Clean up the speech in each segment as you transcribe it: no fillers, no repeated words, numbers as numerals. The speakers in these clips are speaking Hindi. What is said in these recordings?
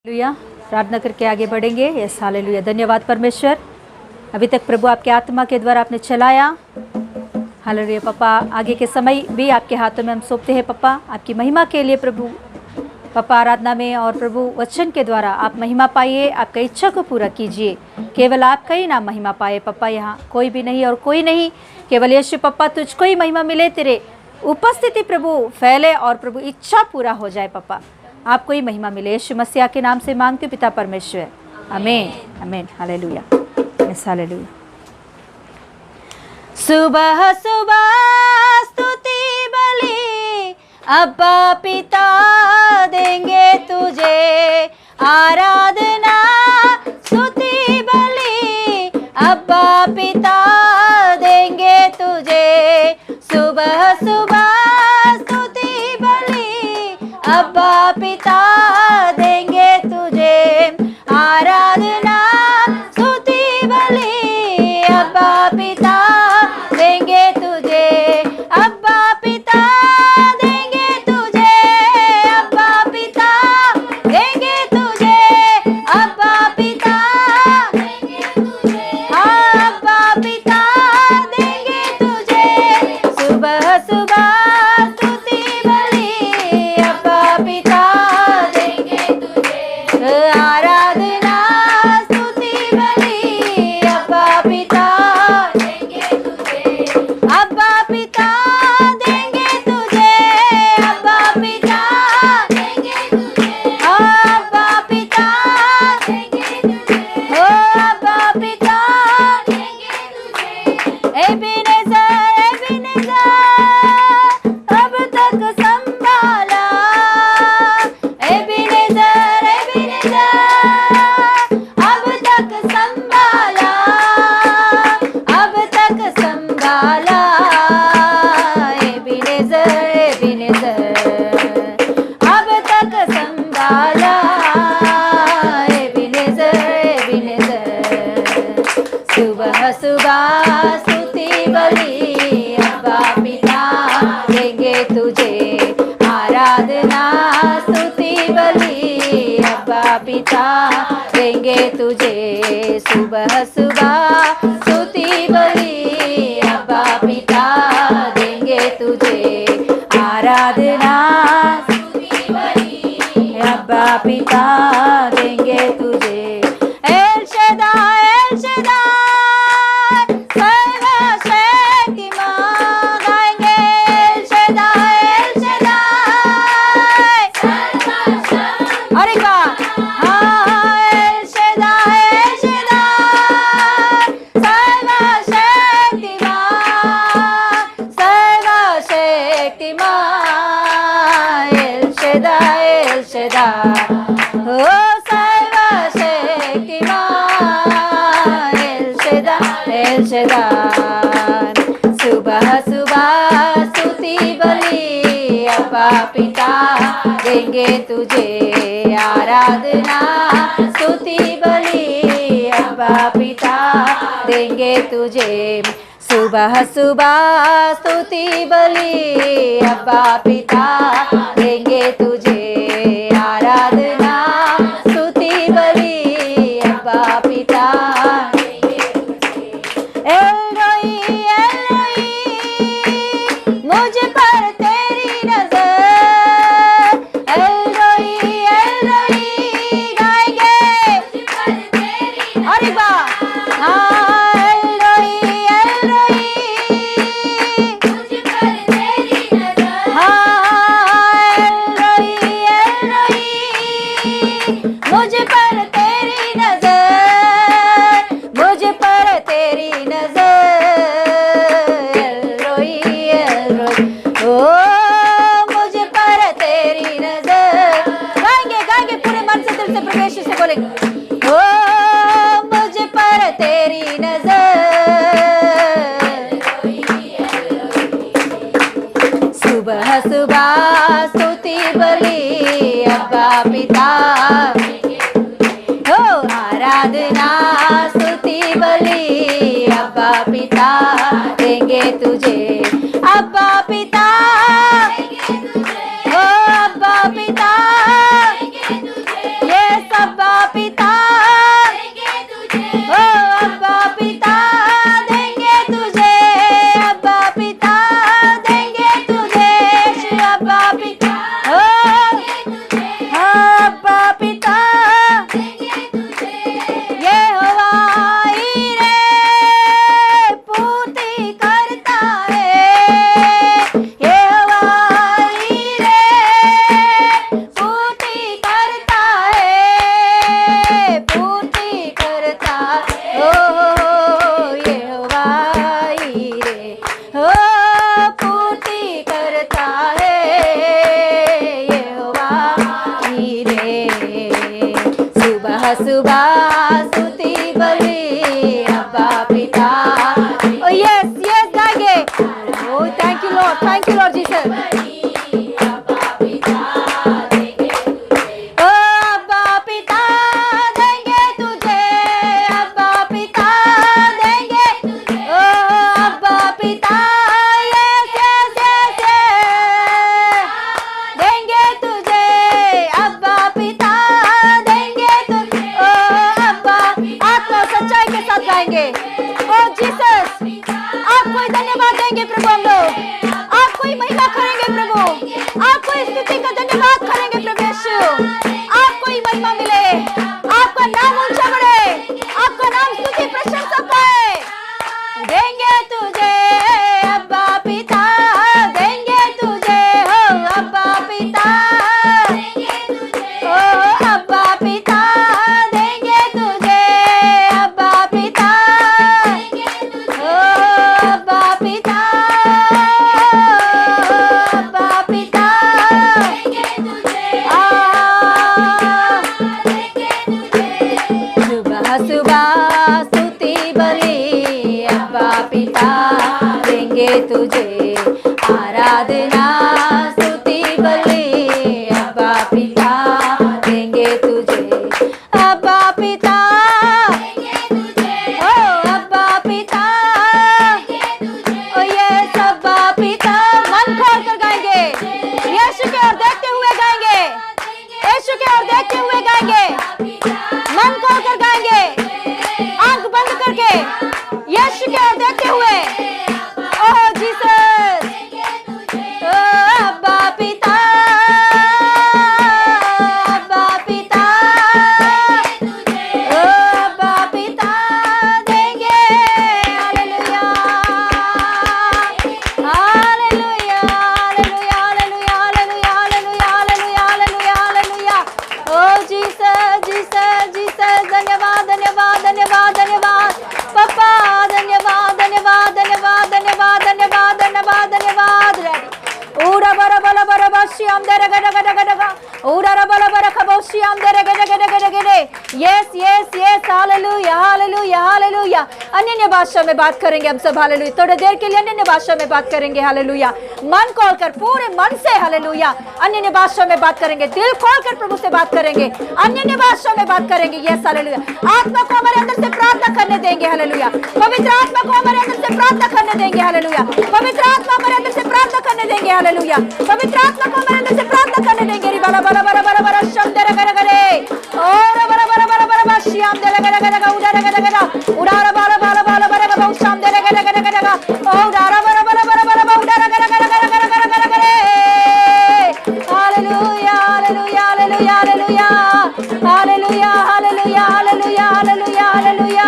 हालेलुया। प्रार्थना करके आगे बढ़ेंगे। Yes hallelujah. धन्यवाद परमेश्वर, अभी तक प्रभु आपके आत्मा के द्वारा आपने चलाया। हालेलुया पापा, आगे के समय भी आपके हाथों में हम सौंपते हैं पापा, आपकी महिमा के लिए प्रभु। पापा आराधना में और प्रभु वचन के द्वारा आप महिमा पाइए, आपका इच्छा को पूरा कीजिए। केवल आपका ही नाम महिमा पाए पापा, यहाँ कोई भी नहीं और कोई नहीं, केवल यीशु पापा तुझको ही महिमा मिले, तेरे उपस्थिति प्रभु फैले और प्रभु इच्छा पूरा हो जाए पापा, आपको ही महिमा मिले। यीशु मसीह के नाम से मांगते हो पिता परमेश्वर, आमीन आमीन। Hallelujah hallelujah. सुबह सुबह स्तुति बलि अब्बा पिता देंगे तुझे, आराधना स्तुति बलि अब्बा पिता देंगे तुझे। सुबह सुबह स्तुति बलि अब्बा पिता देंगे तुझे, आराधना स्तुति बलि अब्बा पिता देंगे तुझे। अब्बा पिता देंगे तुझे, अब्बा पिता देंगे तुझे, अब्बा पिता देंगे तुझे, अब्बा पिता देंगे तुझे। सुबह सुबह स्तुति बलि अब्बा पिता देंगे तुझे, आराधना स्तुति बलि अब्बा पिता देंगे तुझे। अब्बा पिता देंगे तुझे, अब्बा पिता देंगे तुझे, अब्बा पिता देंगे तुझे, ओ अब्बा पिता देंगे तुझे। एबेनेज़र एबेनेज़र अब तक संभाला, एबेनेज़र एबेनेज़र अब तक संभाला, अब तक संभाला। एबेनेज़र एबेनेज़र अब तक संभाला, एबेनेज़र एबेनेज़र। सुबह सुबह स्तुति बलि अब्बा पिता देंगे तुझे, आराधना स्तुति बलि अब्बा पिता देंगे तुझे। सुबह सुबह स्तुति बलि अब्बा पिता देंगे तुझे, आराधना स्तुति बलि अब्बा पिता देंगे तुझे। एल शदाई एल शदाई सर्वशक्तिमान गाएंगे, एल शदाई एल शदाई सर्वशक्तिमान। और एक बार हाँ, एल शदाई एल शदाई सर्वशक्तिमान, सर्वशक्तिमान। एल शदाई एल शदाई हो सर्वशक्तिमान, एल शदाई एल शदाई। सुबह सुबह स्तुति बलि अब्बा पिता देंगे तुझे, आराधना स्तुति बलि अब्बा पिता देंगे तुझे। सुबह सुबह स्तुति बलि अब्बा पिता देंगे तुझे, आराधना स्तुति बलि अब्बा पिता देंगे तुझे। एलोई एलोई मुझ पर तेरी नजर, एलोई एलोई गाएंगे मुझ पर तेरी नजर। अरे वाह हाँ, एलोई एलोई मुझ पर तेरी नजर, हाँ एलोई एलोई मुझ पर तेरी नजर, मुझ पर तेरी नजर। एलोई एलोई ओ मुझ पर तेरी नजर। गाएंगे गाएंगे पूरे मन से, दिल से, प्रवेश से बोलेंगे ओ मुझ पर तेरी नजर। सुबह सुबह स्तुति बलि अब्बा पिता हो, आराधना स्तुति बलि अब्बा पिता देंगे तुझे। अब्बा पिता देंगे तुझे, ओ अब्बा पिता देंगे तुझे। ये सब गाएंगे। ओ जीसस, आपको ही धन्यवाद देंगे प्रभु, हम लोग आपको ही महिमा करेंगे प्रभु, आपको ही स्तुति का धन्यवाद करेंगे प्रभु यीशु। आपको ही महिमा मिले, आपका नाम ऊंचा बढ़े, आपका नाम स्तुति प्रशंसा पाए। देंगे तुझे अब्बा पिता, देंगे तुझे हो अब्बा पिता, ओ अब्बा पिता, देंगे तुझे अब्बा पिता, ओ अब्बा पिता, अब्बा पिता, सुबह सुबह स्तुति बलि अब्बा पिता, देंगे तुझे आराधना स्तुति बलि अब्बा पिता, देंगे तुझे अब्बा पिता, ओ अब्बा पिता, ओ यस अब्बा पिता। मन खोल कर गाएंगे, यीशु की ओर देखते हुए गाएंगे, यीशु की ओर देखते हुए गाएंगे, मन खोल कर गाएंगे, आंख बंद करके यीशु की ओर देखते हुए। ओह जीसस, ओ अब्बा पिता, अब्बा पिता, ओ अब्बा पिता, देंगे hallelujah, hallelujah, hallelujah, hallelujah, hallelujah, hallelujah, hallelujah, hallelujah, hallelujah. ओ जीसस, जीसस, जीसस, धन्यवाद, धन्यवाद, धन्यवाद, धन्यवाद पापा, धन्यवाद, धन्यवाद, धन्यवाद, धन्यवाद, धन्यवाद, धन्यवाद, धन्यवाद। ऊरा बरा बला बरा बश्याम दे रे गडा गडा गडा, ऊरा रा बला बरा खबोश्याम दे रे गडा गडा गडा गडा। Yes yes yes, hallelujah, hallelujah, hallelujah. अन्य भाषा में बात करेंगे हम सब, हालेलुया। थोड़ी देर के लिए अन्य भाषा में बात करेंगे, हालेलुया। मन खोलकर पूरे मन से, हालेलुया, अन्य भाषा में बात करेंगे, दिल खोलकर प्रभु से बात करेंगे, अन्य भाषा में बात करेंगे। Yes hallelujah. आत्मा को हमारे अंदर से प्रार्थना करने देंगे, हालेलुया। पवित्र आत्मा को हमारे अंदर से प्रार्थना करने देंगे, हालेलुया। पवित्र आत्मा हमारे अंदर से प्रार्थना करने देंगे, हालेलुया। पवित्र आत्मा को हमारे अंदर से प्रार्थना करने देंगे। री बला बला बला बला बला शम दे रे गडा गडे, और बला बला बला बला बला श्याम दे रे गडा गडा उड़ा रे गडा गडा, उड़ा रे बला बला बला बला बला श्याम दे रे गडा गडा गडा, ओ उड़ा रे बला बला बला बला उड़ा रे गडा गडा गडा गडा गडा गडा। Hallelujah, hallelujah, hallelujah, hallelujah, hallelujah, hallelujah, hallelujah, hallelujah, hallelujah.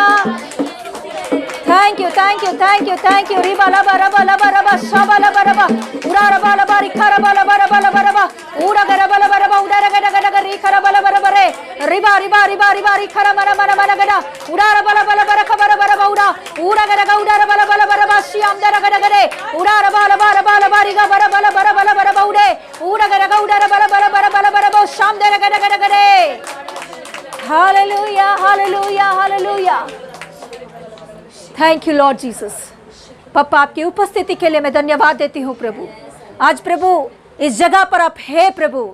Thank you, thank you, thank you, thank you. री बला बला बला बला बला शबला बला बला, उड़ा रे बला बला खरा बला बला बला बला, उड़ा गरा बला बला उड़ा रे गडा गडा री खरा बला बला बरे, रिबा रिबा रिबा रिबा री खरा मरा मरा मरा गडा, उड़ा रे बला बला बला खबर बरा उड़ा, उड़ा गडा उड़ा रे बला बला बला श्याम दे रे गडा गडे, उड़ा रे बला बला बला बारी गा बरा बला बला बला बला उड़े, उड़ा गडा उड़ा रे बला बला बला बला बला श्याम दे रे गडा गडा गडे। Hallelujah, hallelujah, hallelujah. Thank you Lord Jesus. पापा, आपकी उपस्थिति के लिए मैं धन्यवाद देती हूँ प्रभु। आज प्रभु इस जगह पर आप है प्रभु,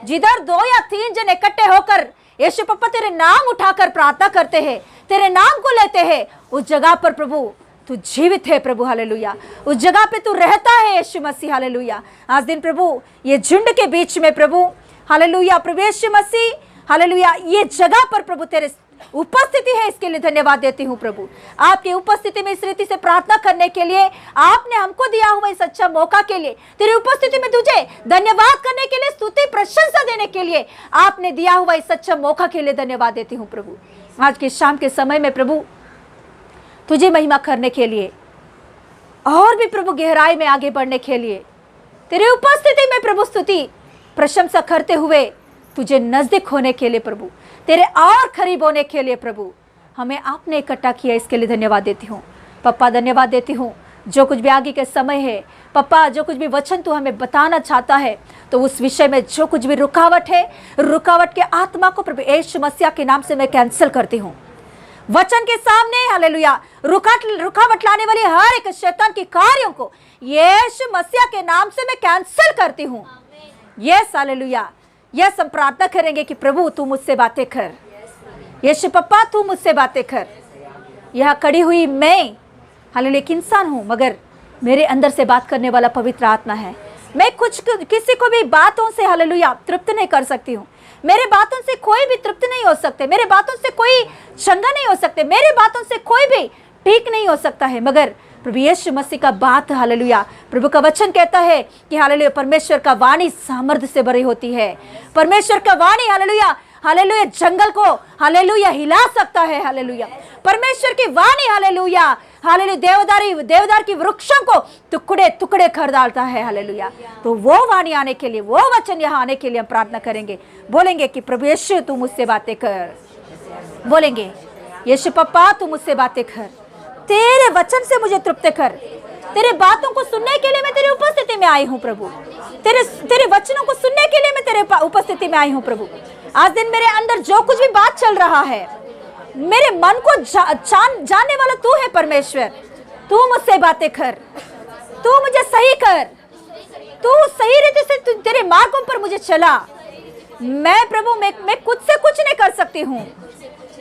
जिधर 2 या 3 जन इकट्ठे होकर यीशु पापा तेरे नाम उठाकर प्रार्थना करते हैं, तेरे नाम को लेते हैं, उस जगह पर प्रभु तू जीवित है प्रभु, हालेलुया। उस जगह पे तू रहता है यीशु मसीह, हालेलुया। आज दिन प्रभु ये झुंड के बीच में प्रभु, हालेलुया, प्रभु यीशु मसीह, हालेलुया, ये जगह पर प्रभु तेरे उपस्थिति है, इसके लिए धन्यवाद देती हूँ प्रभु। आपकी उपस्थिति में इस रीति से प्रार्थना करने के लिए आपने हमको दिया हुआ इस अच्छा मौका के लिए, तेरी उपस्थिति में तुझे धन्यवाद करने के लिए, स्तुति प्रशंसा देने के लिए आपने दिया हुआ इस अच्छा मौका के लिए धन्यवाद देती हूँ प्रभु। आज के शाम के समय में प्रभु तुझे महिमा करने के लिए और भी प्रभु गहराई में आगे बढ़ने के लिए, तेरी उपस्थिति में प्रभु स्तुति प्रशंसा करते हुए तुझे नजदीक होने के लिए प्रभु, तेरे और करीब होने के लिए प्रभु हमें आपने इकट्ठा किया, इसके लिए धन्यवाद देती हूँ पप्पा। धन्यवाद देती हूँ जो कुछ भी आगे के समय है पप्पा, जो कुछ भी वचन तू हमें बताना चाहता है, तो उस विषय में जो कुछ भी रुकावट है, रुकावट के आत्मा को प्रभु यीशु मसीह के नाम से मैं कैंसिल करती हूँ। वचन के सामने हालेलुया रुकावट लाने वाली हर एक शैतान के कार्यों को यीशु मसीह के नाम से मैं कैंसिल करती हूँ। Yes hallelujah. यस, हम प्रार्थना करेंगे कि प्रभु तू मुझसे बातें कर, यीशु पप्पा तू मुझसे बातें कर। यह खड़ी हुई मैं हालेलुया एक इंसान हूँ, मगर मेरे अंदर से बात करने वाला पवित्र आत्मा है। मैं कुछ किसी को भी बातों से हालेलुया तृप्त नहीं कर सकती हूँ। मेरे बातों से कोई भी तृप्त नहीं हो सकते, मेरे बातों से कोई चंगा नहीं हो सकते, मेरे बातों से कोई भी ठीक नहीं हो सकता है, मगर प्रभु यीशु मसीह का बात हालेलुया, प्रभु का वचन कहता है कि हालेलुया परमेश्वर का वाणी सामर्थ्य से भरी होती है। परमेश्वर का वाणी हालेलुया हालेलुया जंगल को हालेलुया हिला सकता है। हालेलुया परमेश्वर की वाणी हालेलुया हालेलुया देवदार की वृक्षों को टुकड़े टुकड़े कर डालता है। हालेलुया तो वो वाणी आने के लिए, वो वचन यहाँ आने के लिए हम प्रार्थना करेंगे, बोलेंगे कि प्रभु यीशु तू मुझसे बातें कर, बोलेंगे यीशु पप्पा तू मुझसे बातें कर, तेरे वचन से मुझे तृप्त कर, तेरे बातों को सुनने के लिए मैं तेरी उपस्थिति में आई हूँ प्रभु, तेरे वचनों को सुनने के लिए मैं तेरे उपस्थिति में आई हूँ प्रभु। आज दिन मेरे अंदर जो कुछ भी बात चल रहा है, मेरे मन को जानने वाला तू है परमेश्वर, तू मुझसे बातें कर, तू मुझे सही कर, तू सही रीति से तेरे मार्गों पर मुझे चला। मैं प्रभु मैं खुद से कुछ नहीं कर सकती हूँ,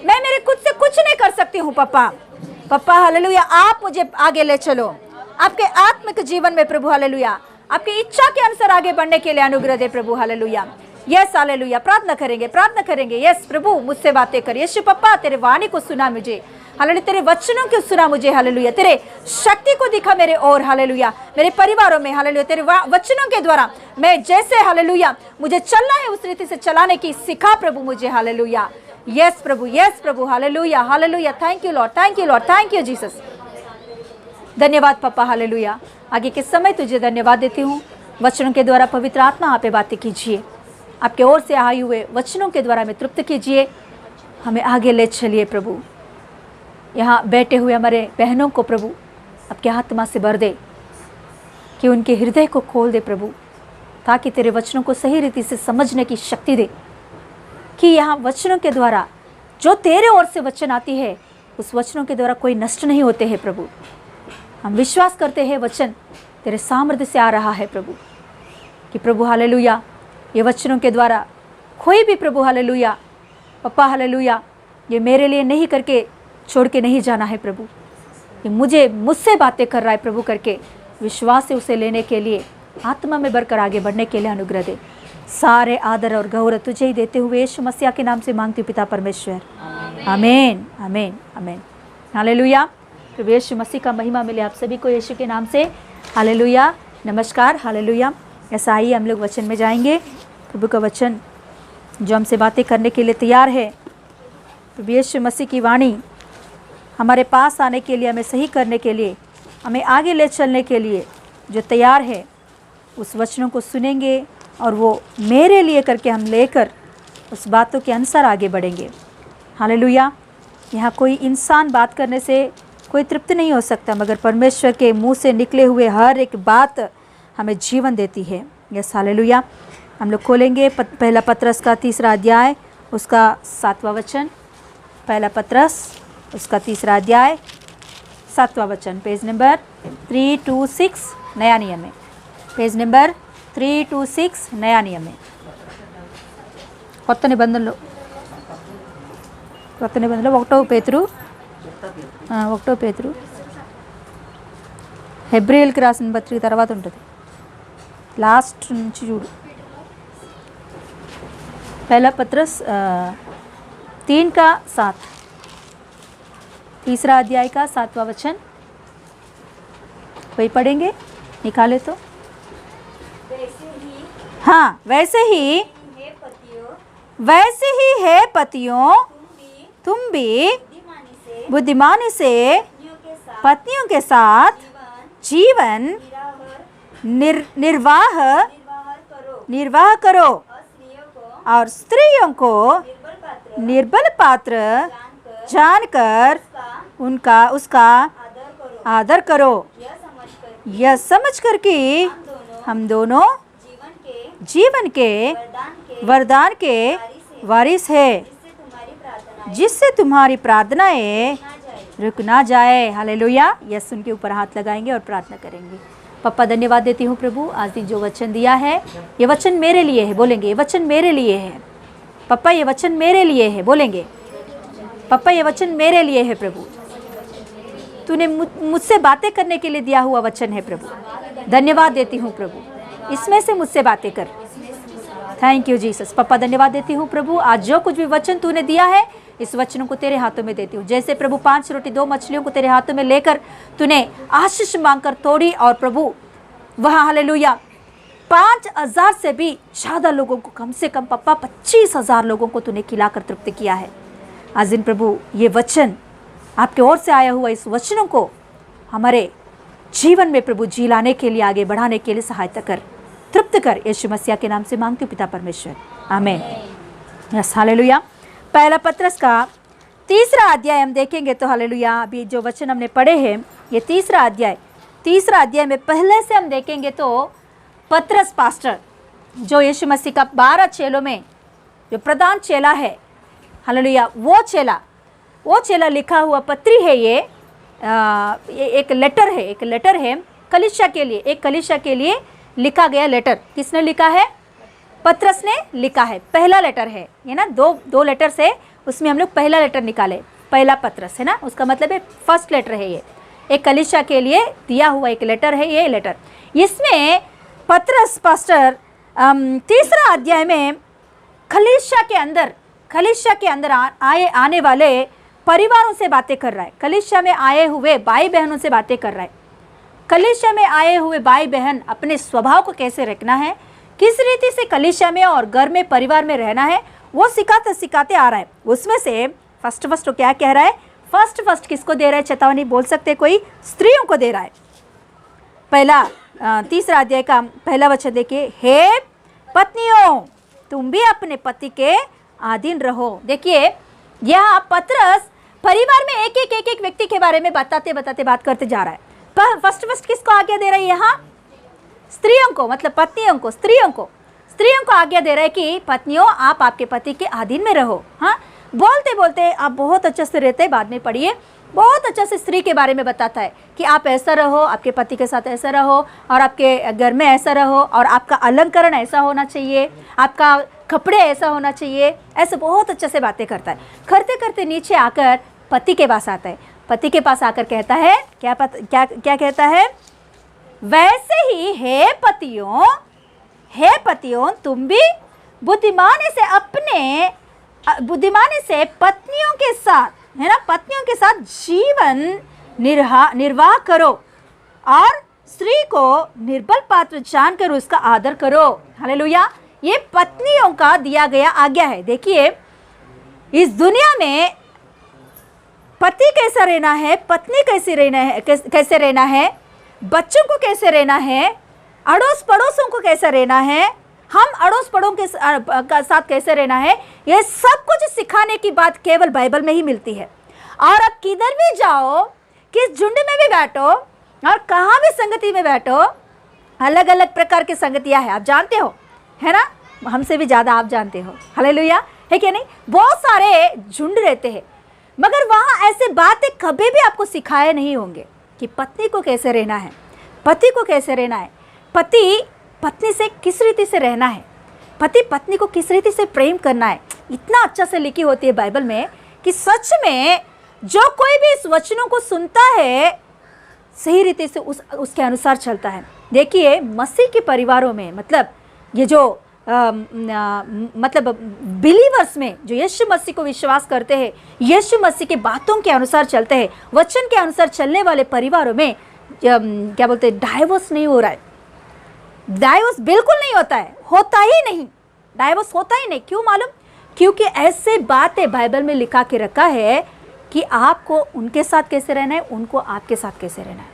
मैं मेरे खुद से कुछ नहीं कर सकती हूँ पप्पा हालेलुया आप मुझे आगे ले चलो आपके आत्मिक जीवन में प्रभु हालेलुया, आपकी इच्छा के अनुसार आगे बढ़ने के लिए अनुग्रह दे प्रभु हालेलुया। यस हालेलुया प्रार्थना करेंगे यस प्रभु मुझसे बातें कर, यीशु पप्पा तेरे वाणी को सुना मुझे हालेलुया, तेरे वचनों को सुना मुझे हालेलुया, तेरे शक्ति को दिखा मेरे और हालेलुया मेरे परिवारों में हालेलुया, तेरे वचनों के द्वारा मैं जैसे हालेलुया मुझे चलना है उस रीति से चलाने की सिखा प्रभु मुझे hallelujah. Yes Prabhu hallelujah hallelujah thank you Lord, thank you Jesus. धन्यवाद पापा हालेलुया। आगे के समय तुझे धन्यवाद देती हूँ, वचनों के द्वारा पवित्र आत्मा आप पे बातें कीजिए, आपके ओर से आए हुए वचनों के द्वारा हमें तृप्त कीजिए, हमें आगे ले चलिए प्रभु। यहाँ बैठे हुए हमारे बहनों को प्रभु आपके आत्मा से भर दे, कि उनके हृदय को खोल दे प्रभु, ताकि तेरे वचनों को सही रीति से समझने की शक्ति दे, कि यहाँ वचनों के द्वारा जो तेरे ओर से वचन आती है उस वचनों के द्वारा कोई नष्ट नहीं होते हैं प्रभु। हम विश्वास करते हैं वचन तेरे सामर्थ्य से आ रहा है प्रभु, कि प्रभु हालेलुया ये वचनों के द्वारा कोई भी प्रभु हालेलुया पप्पा हालेलुया ये मेरे लिए नहीं करके छोड़ के नहीं जाना है प्रभु, ये मुझसे बातें कर रहा है प्रभु करके विश्वास से उसे लेने के लिए आत्मा में भरकर आगे बढ़ने के लिए अनुग्रह दे। सारे आदर और गौरव तुझे ही देते हुए यीशु मसीह के नाम से मांगती हूँ पिता परमेश्वर, आमीन आमीन आमीन हालेलुया। प्रभु यीशु मसीह का महिमा मिले आप सभी को यीशु के नाम से हालेलुया। नमस्कार हालेलुया। ऐसा ही हम लोग वचन में जाएंगे, प्रभु का वचन जो हमसे बातें करने के लिए तैयार है, प्रभु यीशु मसीह की वाणी हमारे पास आने के लिए, हमें सही करने के लिए, हमें आगे ले चलने के लिए जो तैयार है, उस वचनों को सुनेंगे और वो मेरे लिए करके हम लेकर उस बातों के अनुसार आगे बढ़ेंगे। हालेलुया। यहाँ कोई इंसान बात करने से कोई तृप्त नहीं हो सकता, मगर परमेश्वर के मुंह से निकले हुए हर एक बात हमें जीवन देती है। Yes hallelujah. हम लोग खोलेंगे पहला पत्रस का 3रा अध्याय उसका 7वां वचन। पहला पत्रस उसका 3रा अध्याय 7वां वचन, पेज नंबर 326 नया नियम में, पेज नंबर 326 नया नियम में। కొత్త నిబంధనలో 1 పేతురు హెబ్రీయులకు రాసిన పత్రిక తర్వాత ఉంటుంది, లాస్ట్ నుంచి చూడు। पहला पत्रस 3:7 3रा अध्याय का 7वां वचन वही पढ़ेंगे, निकाले तो। हाँ वैसे ही है पतियों, तुम भी बुद्धिमानी से पत्नियों के साथ जीवन निर्वाह करो और स्त्रियों को निर्बल पात्र जानकर उसका आदर करो, यह समझकर कि हम दोनों जीवन के वरदान के वारिस है, जिससे तुम्हारी प्रार्थनाएं रुक ना जाए। हालेलुया। यस उनके ऊपर हाथ लगाएंगे और प्रार्थना करेंगे। पप्पा धन्यवाद देती हूँ प्रभु, आज दिन जो वचन दिया है ये वचन मेरे लिए है, बोलेंगे ये वचन मेरे लिए है पप्पा, ये वचन मेरे लिए है, बोलेंगे पप्पा ये वचन मेरे लिए है प्रभु, तूने मुझसे बातें करने के लिए दिया हुआ वचन है प्रभु। धन्यवाद देती हूँ प्रभु, इसमें से मुझसे बातें कर। Thank you Jesus. पापा धन्यवाद देती हूँ प्रभु, आज जो कुछ भी वचन तूने दिया है इस वचनों को तेरे हाथों में देती हूँ। जैसे प्रभु 5 रोटी 2 मछलियों को तेरे हाथों में लेकर तूने आशीष मांगकर तोड़ी, और प्रभु वहाँ हालेलुया 5,000 से भी ज़्यादा लोगों को, कम से कम पापा 25,000 लोगों को तूने खिलाकर तृप्त किया है। आज दिन प्रभु ये वचन आपके ओर से आया हुआ, इस वचनों को हमारे जीवन में प्रभु जी लाने के लिए, आगे बढ़ाने के लिए सहायता कर, तृप्त कर। यीशु मसीह के नाम से मांगती हूँ पिता परमेश्वर, आमीन। Yes hallelujah. पहला पत्रस का 3रा अध्याय हम देखेंगे तो हालेलुया, अभी जो वचन हमने पढ़े हैं ये 3रा अध्याय में पहले से हम देखेंगे तो पत्रस पास्टर जो यीशु मसीह का 12 चेलों में जो प्रधान चेला है, हालेलुया, वो चेला लिखा हुआ पत्री है। ये एक लेटर है कलीसिया के लिए, एक कलीसिया के लिए लिखा गया लेटर। किसने लिखा है? पत्रस ने लिखा है। पहला लेटर है ये ना, दो लेटर से उसमें हम लोग पहला लेटर निकाले, पहला पत्रस है ना, उसका मतलब है फर्स्ट लेटर है ये, एक कलीसिया के लिए दिया हुआ एक लेटर है ये लेटर। इसमें पत्रस पास्टर 3रा अध्याय में कलीसिया के अंदर आने वाले परिवारों से बातें कर रहा है, कलीसिया में आए हुए भाई बहनों से बातें कर रहा है। कलीसिया में आए हुए भाई बहन अपने स्वभाव को कैसे रखना है, किस रीति से कलीसिया में और घर में परिवार में रहना है, वो सिखाते आ रहा है। उसमें से फर्स्ट तो क्या कह रहा है? फर्स्ट किसको दे रहा है? चेतावनी बोल सकते कोई? स्त्रियों को दे रहा है। पहला 3रा अध्याय का पहला वचन देखिए, हे पत्नियों तुम भी अपने पति के अधीन रहो। देखिए यहाँ पत्रस परिवार में एक व्यक्ति के बारे में बताते बात करते जा रहा है। पर फर्स्ट किसको आज्ञा दे रहा है? यहाँ स्त्रियों को, मतलब पत्नियों को, स्त्रियों को आज्ञा दे रहा है कि पत्नियों आप आपके पति के अधीन में रहो। हाँ, बोलते आप बहुत अच्छे से रहते हैं, बाद में पढ़िए, बहुत अच्छे से स्त्री के बारे में बताता है कि आप ऐसा रहो, आपके पति के साथ ऐसा रहो, और आपके घर में ऐसा रहो, और आपका अलंकरण ऐसा होना चाहिए, आपका कपड़े ऐसा होना चाहिए, ऐसे बहुत अच्छे से बातें करता है। करते नीचे आकर पति के पास आता है। पति के पास आकर कहता है क्या कहता है? वैसे ही हे पतियों तुम भी बुद्धिमानी से पत्नियों के साथ, है ना, पत्नियों के साथ जीवन निर्वाह करो, और स्त्री को निर्बल पात्र जानकर उसका आदर करो। हालेलुया। ये पत्नियों का दिया गया आज्ञा है। देखिए इस दुनिया में पति कैसा रहना है, पत्नी कैसे रहना है, बच्चों को कैसे रहना है, अड़ोस पड़ोसों को कैसे रहना है, हम अड़ोस पड़ों के साथ कैसे रहना है, ये सब कुछ सिखाने की बात केवल बाइबल में ही मिलती है। और अब किधर भी जाओ, किस झुंड में भी बैठो और कहाँ भी संगति में बैठो, अलग अलग प्रकार की संगतियाँ हैं, आप जानते हो, है ना, हमसे भी ज़्यादा आप जानते हो। हालेलुया, है क्या नहीं? बहुत सारे झुंड रहते हैं, मगर वहाँ ऐसे बातें कभी भी आपको सिखाए नहीं होंगे कि पत्नी को कैसे रहना है, पति को कैसे रहना है, पति पत्नी से किस रीति से रहना है, पति पत्नी को किस रीति से प्रेम करना है। इतना अच्छा से लिखी होती है बाइबल में कि सच में जो कोई भी इस वचनों को सुनता है सही रीति से उसके अनुसार चलता है। देखिए मसीह के परिवारों में, मतलब ये जो मतलब बिलीवर्स में जो यीशु मसीह को विश्वास करते हैं, यीशु मसीह के बातों के अनुसार चलते हैं, वचन के अनुसार चलने वाले परिवारों में क्या बोलते हैं, डाइवोर्स नहीं हो रहा है। डाइवोर्स बिल्कुल नहीं होता है, होता ही नहीं, डाइवोर्स होता ही नहीं। क्यों मालूम? क्योंकि ऐसे बातें बाइबल में लिखा के रखा है कि आपको उनके साथ कैसे रहना है, उनको आपके साथ कैसे रहना है,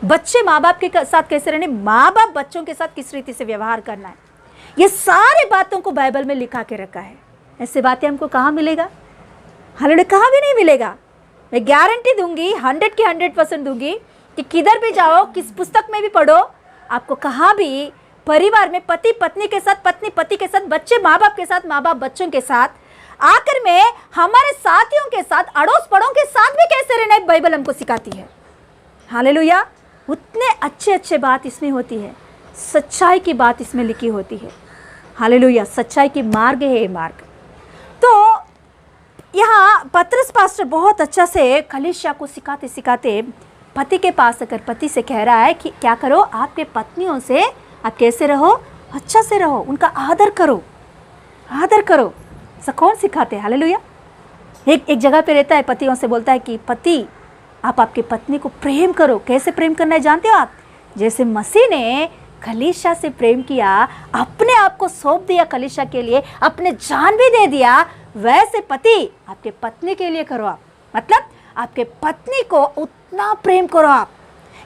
बच्चे माँ बाप के साथ कैसे रहना है, माँ बाप बच्चों के साथ किस रीति से व्यवहार करना है, ये सारे बातों को बाइबल में लिखा के रखा है। ऐसे बातें हमको कहाँ मिलेगा? हालेलुया, कहाँ भी नहीं मिलेगा। मैं गारंटी दूंगी, 100 की 100% दूंगी कि किधर भी जाओ, किस पुस्तक में भी पढ़ो, आपको कहाँ भी परिवार में पति पत्नी के साथ, पत्नी पति के साथ, बच्चे माँ बाप के साथ, माँ बाप बच्चों के साथ, आखिर में हमारे साथियों के साथ, अड़ोस पड़ों के साथ भी कैसे रहना है, बाइबल हमको सिखाती है। हालेलुया, उतने अच्छे बात इसमें होती है, सच्चाई की बात इसमें लिखी होती है। हालेलुया, सच्चाई की मार्ग है ये मार्ग। तो यहाँ पत्रस पास्टर बहुत अच्छा से कलीसिया को सिखाते सिखाते पति के पास आकर पति से कह रहा है कि क्या करो, आपके पत्नियों से आप कैसे रहो? अच्छा से रहो, उनका आदर करो, आदर करो। ऐसा कौन सिखाते हैं? हालेलुया। एक जगह पे रहता है, पतियों से बोलता है कि पति आप आपकी पत्नी को प्रेम करो। कैसे प्रेम करना है जानते हो आप? जैसे मसीह ने कलीसिया से प्रेम किया, अपने आप को सौंप दिया कलीसिया के लिए, अपने जान भी दे दिया, वैसे पति आपके पत्नी के लिए करो आप। मतलब आपके पत्नी को उतना प्रेम करो आप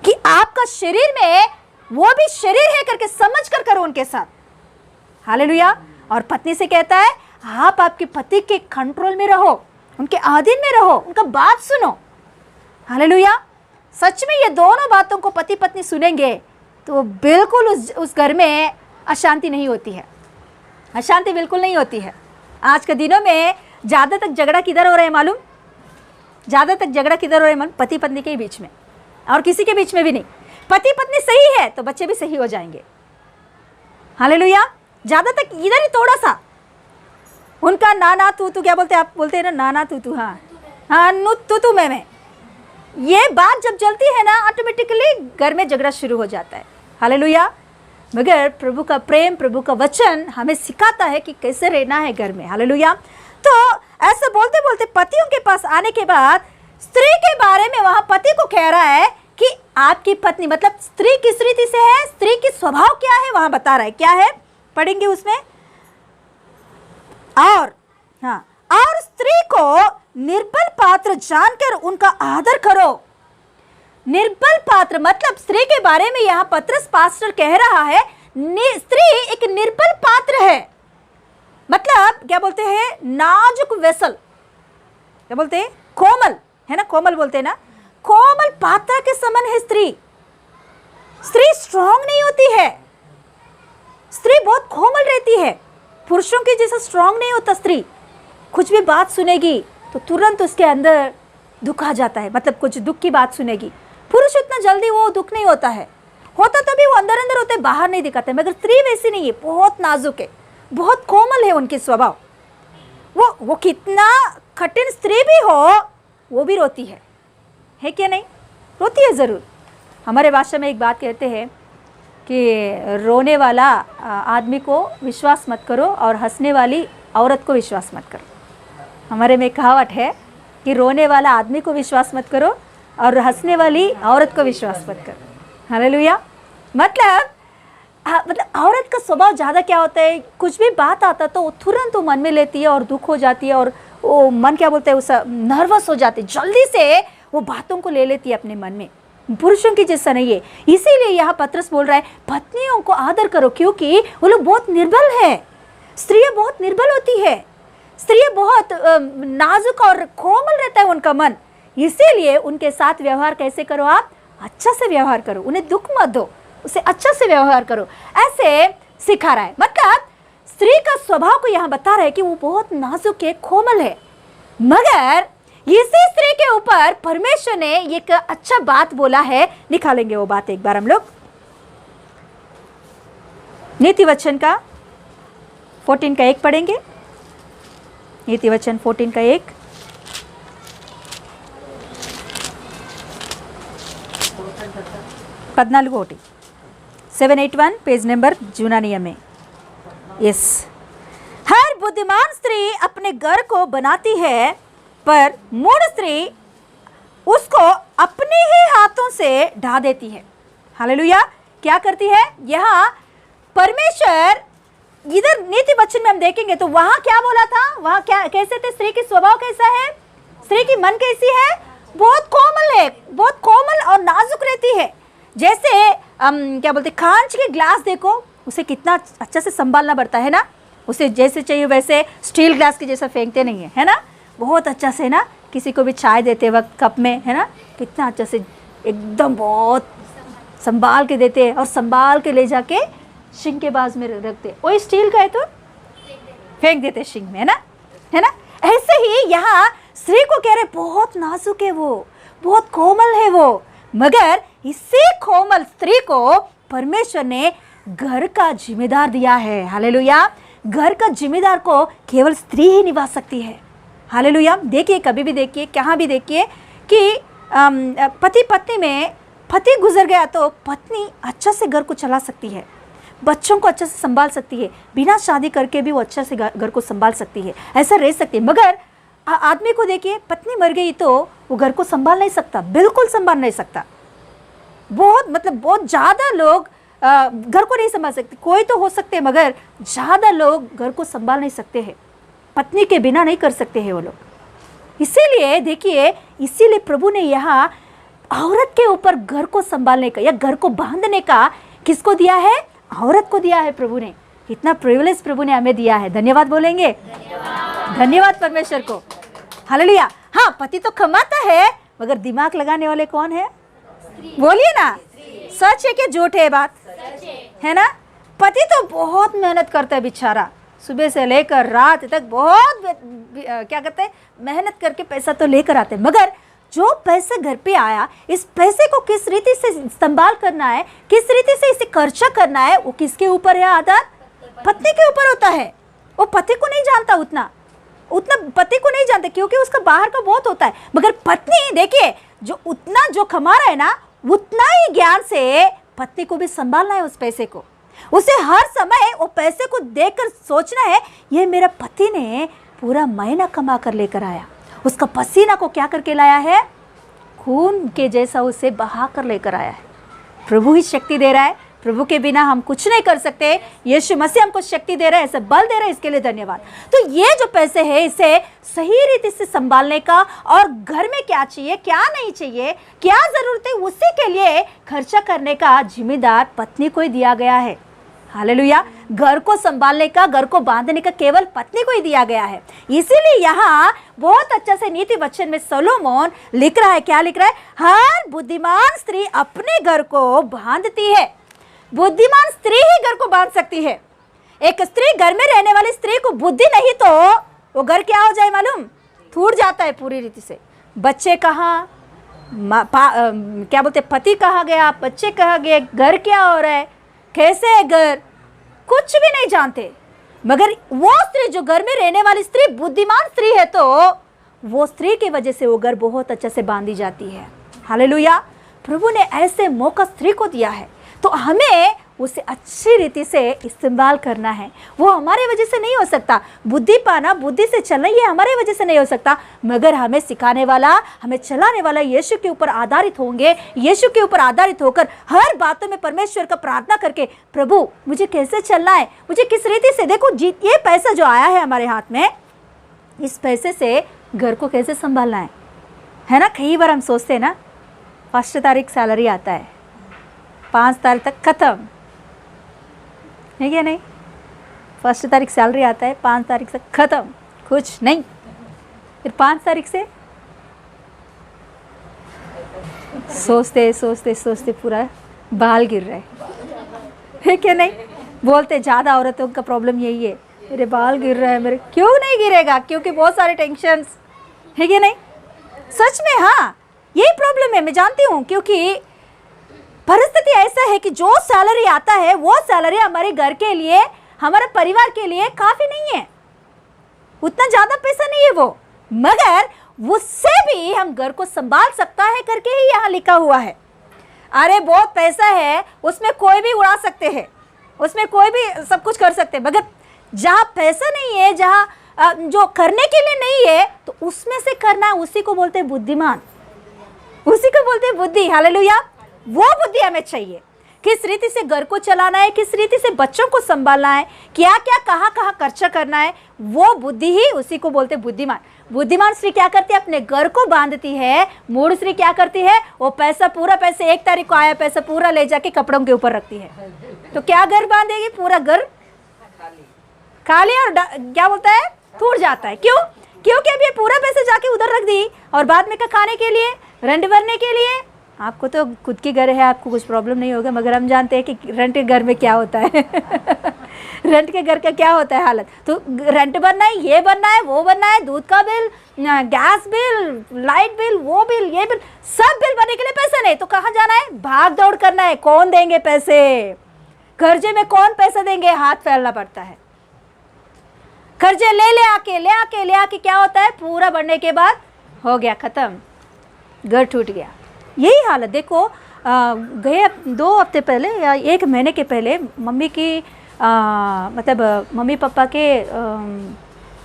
कि आपका शरीर में वो भी शरीर है करके समझ कर करो उनके साथ। हालेलुया। और पत्नी से कहता है आप आपके पति के कंट्रोल में रहो, उनके अधीन में रहो, उनका बात सुनो। हालेलुया। सच में ये दोनों बातों को पति पत्नी सुनेंगे तो बिल्कुल उस घर में अशांति नहीं होती है, अशांति बिल्कुल नहीं होती है। आज के दिनों में ज़्यादा तक झगड़ा किधर हो रहा है मालूम? ज़्यादा तक झगड़ा किधर हो रहा है मालूम? पति पत्नी के बीच में, और किसी के बीच में भी नहीं। पति पत्नी सही है तो बच्चे भी सही हो जाएंगे। हालेलुया। ज़्यादा तक इधर ही थोड़ा सा उनका नाना तू क्या बोलते हैं आप? बोलते हैं ना नाना तू, हाँ हाँ, नु तू मैं। ये बात जब चलती है ना, ऑटोमेटिकली घर में झगड़ा शुरू हो जाता है। हालेलुया। मगर प्रभु का प्रेम, प्रभु का वचन हमें सिखाता है कि कैसे रहना है घर में। हालेलुया। तो ऐसा बोलते बोलते पतियों के पास आने के बाद स्त्री के बारे में वहां पति को कह रहा है कि आपकी पत्नी, मतलब स्त्री किस रीति से है, स्त्री की स्वभाव क्या है वहां बता रहा है। क्या है पढ़ेंगे उसमें? और स्त्री को निर्बल पात्र जानकर उनका आदर करो। निर्बल पात्र मतलब स्त्री के बारे में यहाँ पत्रस पास्टर कह रहा है स्त्री एक निर्बल पात्र है। मतलब क्या बोलते हैं? नाजुक वेसल, क्या बोलते हैं? कोमल, है ना? कोमल बोलते हैं ना, कोमल पात्र के समान है स्त्री। स्त्री स्ट्रांग नहीं होती है, स्त्री बहुत कोमल रहती है, पुरुषों की जैसा स्ट्रांग नहीं होता। स्त्री कुछ भी बात सुनेगी तो तुरंत उसके अंदर दुख आ जाता है, मतलब कुछ दुख की बात सुनेगी। पुरुष इतना जल्दी वो दुख नहीं होता है, होता तभी वो अंदर अंदर होते, बाहर नहीं दिखाते। मगर स्त्री वैसी नहीं है, बहुत नाजुक है, बहुत कोमल है उनकी स्वभाव। वो कितना कठिन स्त्री भी हो वो भी रोती है क्या नहीं? रोती है ज़रूर। हमारे भाषा में एक बात कहते हैं कि रोने वाला आदमी को विश्वास मत करो और हंसने वाली औरत को विश्वास मत करो। हमारे में कहावत है कि रोने वाला आदमी को विश्वास मत करो और हंसने वाली औरत को विश्वास मत करो। हालेलुया। मतलब औरत का स्वभाव ज़्यादा क्या होता है, कुछ भी बात आता तो तुरंत वो मन में लेती है और दुख हो जाती है, और वो मन क्या बोलते हैं उस नर्वस हो जाती है, जल्दी से वो बातों को ले लेती है अपने मन में। पुरुषों की जैसा नहीं है। इसीलिए यहाँ पत्रस बोल रहा है पत्नियों को आदर करो, क्योंकि वो लोग बहुत निर्बल है। स्त्रियाँ बहुत निर्बल होती है, स्त्रियाँ बहुत नाजुक और कोमल रहता है उनका मन। इसीलिए उनके साथ व्यवहार कैसे करो आप? अच्छा से व्यवहार करो, उन्हें दुख मत दो, उसे अच्छा से व्यवहार करो, ऐसे सिखा रहा है। मतलब स्त्री का स्वभाव को यहाँ बता रहा है कि वो बहुत नाजुक है, कोमल है। मगर इसी स्त्री के ऊपर परमेश्वर ने एक अच्छा बात बोला है। निकालेंगे वो बात एक बार हम लोग, नीति वचन का 14 का 1 पढ़ेंगे। नीति वचन 14 का 1। पद्नालुगु 781 पेज नंबर जूना नियम में। यस, हर बुद्धिमान स्त्री अपने घर को बनाती है, पर मूढ़ स्त्री उसको अपने ही हाथों से ढा देती है। हालेलुया। क्या करती है? यहाँ परमेश्वर, इधर नीति वचन में हम देखेंगे तो वहां क्या बोला था, वहां क्या कैसे थे? स्त्री की स्वभाव कैसा है, स्त्री की मन कैसी है? बहुत कोमल है, बहुत कोमल और नाजुक रहती है। जैसे क्या बोलते, कांच के ग्लास देखो, उसे कितना अच्छा से संभालना पड़ता है ना, उसे जैसे चाहिए वैसे स्टील ग्लास के जैसा फेंकते नहीं है ना, बहुत अच्छा से ना, किसी को भी चाय देते वक्त कप में, है ना, कितना अच्छा से एकदम बहुत संभाल के देते हैं, और संभाल के ले जाके सिंक के बाज में रखते। वही स्टील का है तो फेंक देते सिंक में, है ना। ऐसे ही यहाँ स्त्री को कह रहे बहुत नाजुक है वो, बहुत कोमल है वो, मगर इसी कोमल स्त्री को परमेश्वर ने घर का जिम्मेदार दिया है। हालेलुया। घर का जिम्मेदार को केवल स्त्री ही निभा सकती है। हालेलुया। देखिए, कभी भी देखिए, कहाँ भी देखिए कि पति पत्नी में पति गुजर गया तो पत्नी अच्छा से घर को चला सकती है, बच्चों को अच्छे से संभाल सकती है, बिना शादी करके भी वो अच्छा से घर को संभाल सकती है, ऐसा रह सकती है। मगर आदमी को देखिए, पत्नी मर गई तो वो घर को संभाल नहीं सकता, बिल्कुल संभाल नहीं सकता। बहुत ज़्यादा लोग घर को नहीं संभाल सकते। कोई तो हो सकते हैं, मगर ज़्यादा लोग घर को संभाल नहीं सकते हैं, पत्नी के बिना नहीं कर सकते हैं वो लोग। इसीलिए देखिए, इसीलिए प्रभु ने यहाँ औरत के ऊपर घर को संभालने का या घर को बांधने का किसको दिया है? औरत को दिया है प्रभु ने। इतना प्रिविलेज प्रभु ने हमें दिया है। धन्यवाद बोलेंगे, धन्यवाद परमेश्वर को। हालेलुया। हाँ, पति तो कमाता है, मगर दिमाग लगाने वाले कौन है? बोलिए ना, सच है कि झूठ है? बात है ना। पति तो बहुत मेहनत करता है बेचारा, सुबह से लेकर रात तक बहुत क्या कहते हैं, मेहनत करके पैसा तो लेकर आते हैं, मगर जो पैसे घर पे आया, इस पैसे को किस रीति से संभाल करना है, किस रीति से इसे खर्चा करना है, वो किसके ऊपर है? आधार पत्नी के ऊपर होता है। वो पति को नहीं जानता, उतना पति को नहीं जानते, क्योंकि उसका बाहर का बहुत होता है। मगर पत्नी देखिए, जो उतना जो कमा रहा है ना, उतना ही ज्ञान से पत्नी को भी संभालना है उस पैसे को। उसे हर समय वो पैसे को देखकर सोचना है, ये मेरा पति ने पूरा महीना कमा कर लेकर आया, उसका पसीना को क्या करके लाया है? खून के जैसा उसे बहा कर लेकर आया है। प्रभु ही शक्ति दे रहा है, प्रभु के बिना हम कुछ नहीं कर सकते। यीशु मसीह हमको शक्ति दे रहा है, ऐसा बल दे रहा है, इसके लिए धन्यवाद। तो ये जो पैसे है, इसे सही रीति से संभालने का, और घर में क्या चाहिए, क्या नहीं चाहिए, क्या जरूरत है, उसी के लिए खर्चा करने का जिम्मेदार पत्नी को ही दिया गया है। हालेलुया। घर को संभालने का, घर को बांधने का केवल पत्नी को ही दिया गया है। इसीलिए यहाँ बहुत अच्छा से नीति वचन में सोलोमन लिख रहा है, क्या लिख रहा है? हर बुद्धिमान स्त्री अपने घर को बांधती है। बुद्धिमान स्त्री ही घर को बांध सकती है। एक स्त्री, घर में रहने वाली स्त्री को बुद्धि नहीं तो वो घर क्या हो जाए मालूम? टूट जाता है पूरी रीति से। बच्चे कहाँ, क्या बोलते, पति कहाँ गया, बच्चे कहाँ गए, घर क्या हो रहा है, कैसे है घर, कुछ भी नहीं जानते। मगर वो स्त्री, जो घर में रहने वाली स्त्री बुद्धिमान स्त्री है, तो वो स्त्री की वजह से वो घर बहुत अच्छे से बांधी जाती है। हालेलुया। प्रभु ने ऐसे मौका स्त्री को दिया है, तो हमें उसे अच्छी रीति से इस्तेमाल करना है। वो हमारे वजह से नहीं हो सकता। बुद्धि पाना, बुद्धि से चलना, ये हमारे वजह से नहीं हो सकता, मगर हमें सिखाने वाला, हमें चलाने वाला यीशु के ऊपर आधारित होंगे। यीशु के ऊपर आधारित होकर हर बातों में परमेश्वर का प्रार्थना करके, प्रभु मुझे कैसे चलना है, मुझे किस रीति से, देखो ये पैसा जो आया है हमारे हाथ में, इस पैसे से घर को कैसे संभालना है ना। कई बार हम सोचते हैं ना, 1 तारीख सैलरी आता है, 5 तारीख तक खत्म है क्या? नहीं, 1 तारीख सैलरी आता है, 5 तारीख तक खत्म, कुछ नहीं। फिर 5 तारीख से सोचते सोचते सोचते पूरा बाल गिर रहा है क्या? नहीं, बोलते ज़्यादा औरतों का प्रॉब्लम यही है, मेरे बाल गिर रहा है मेरे। क्यों नहीं गिरेगा? क्योंकि बहुत सारे टेंशन्स है क्या? नहीं, सच में हाँ, यही प्रॉब्लम है, मैं जानती हूँ। क्योंकि परिस्थिति ऐसा है कि जो सैलरी आता है, वो सैलरी हमारे घर के लिए, हमारे परिवार के लिए काफ़ी नहीं है, उतना ज़्यादा पैसा नहीं है वो, मगर उससे भी हम घर को संभाल सकता है करके ही यहाँ लिखा हुआ है। अरे बहुत पैसा है, उसमें कोई भी उड़ा सकते हैं, उसमें कोई भी सब कुछ कर सकते हैं, मगर जहाँ पैसा नहीं है, जहाँ जो करने के लिए नहीं है, तो उसमें से करना है, उसी को बोलते हैं बुद्धिमान, उसी को बोलते हैं बुद्धि। हालेलुया। वो बुद्धि हमें चाहिए, किस रीति से घर को चलाना है, किस रीति से बच्चों को संभालना है, क्या क्या कहाँ कहाँ खर्चा करना है, वो बुद्धि ही, उसी को बोलते हैं बुद्धिमान। बुद्धिमान स्त्री क्या करती है? अपने घर को बांधती है। मूढ़ स्त्री क्या करती है? वो पैसा, पूरा पैसे 1 तारीख को आया पैसा पूरा ले जाके कपड़ों के ऊपर रखती है, तो क्या घर बांधेगी? पूरा घर खाली, और क्या बोलता है, टूट जाता है। क्यों? क्योंकि अब ये पूरा पैसे जाके उधर रख दी, और बाद में खाने के लिए, रेंट भरने के लिए। आपको तो खुद की घर है, आपको कुछ प्रॉब्लम नहीं होगा, मगर हम जानते हैं कि रेंट के घर में क्या होता है रेंट के घर का क्या होता है हालत। तो रेंट भरना है, ये भरना है, वो भरना है, दूध का bill, gas bill, light bill, वो बिल, ये बिल, सब बिल भरने के लिए पैसा नहीं, तो कहाँ जाना है? भाग दौड़ करना है। कौन देंगे पैसे? कर्जे में कौन पैसा देंगे? हाथ फैलना पड़ता है। कर्जे ले आके क्या होता है? पूरा बढ़ने के बाद हो गया खत्म, घर टूट गया। यही हालत देखो, गए 2 हफ्ते पहले या 1 महीने के पहले मम्मी की मतलब मम्मी पापा के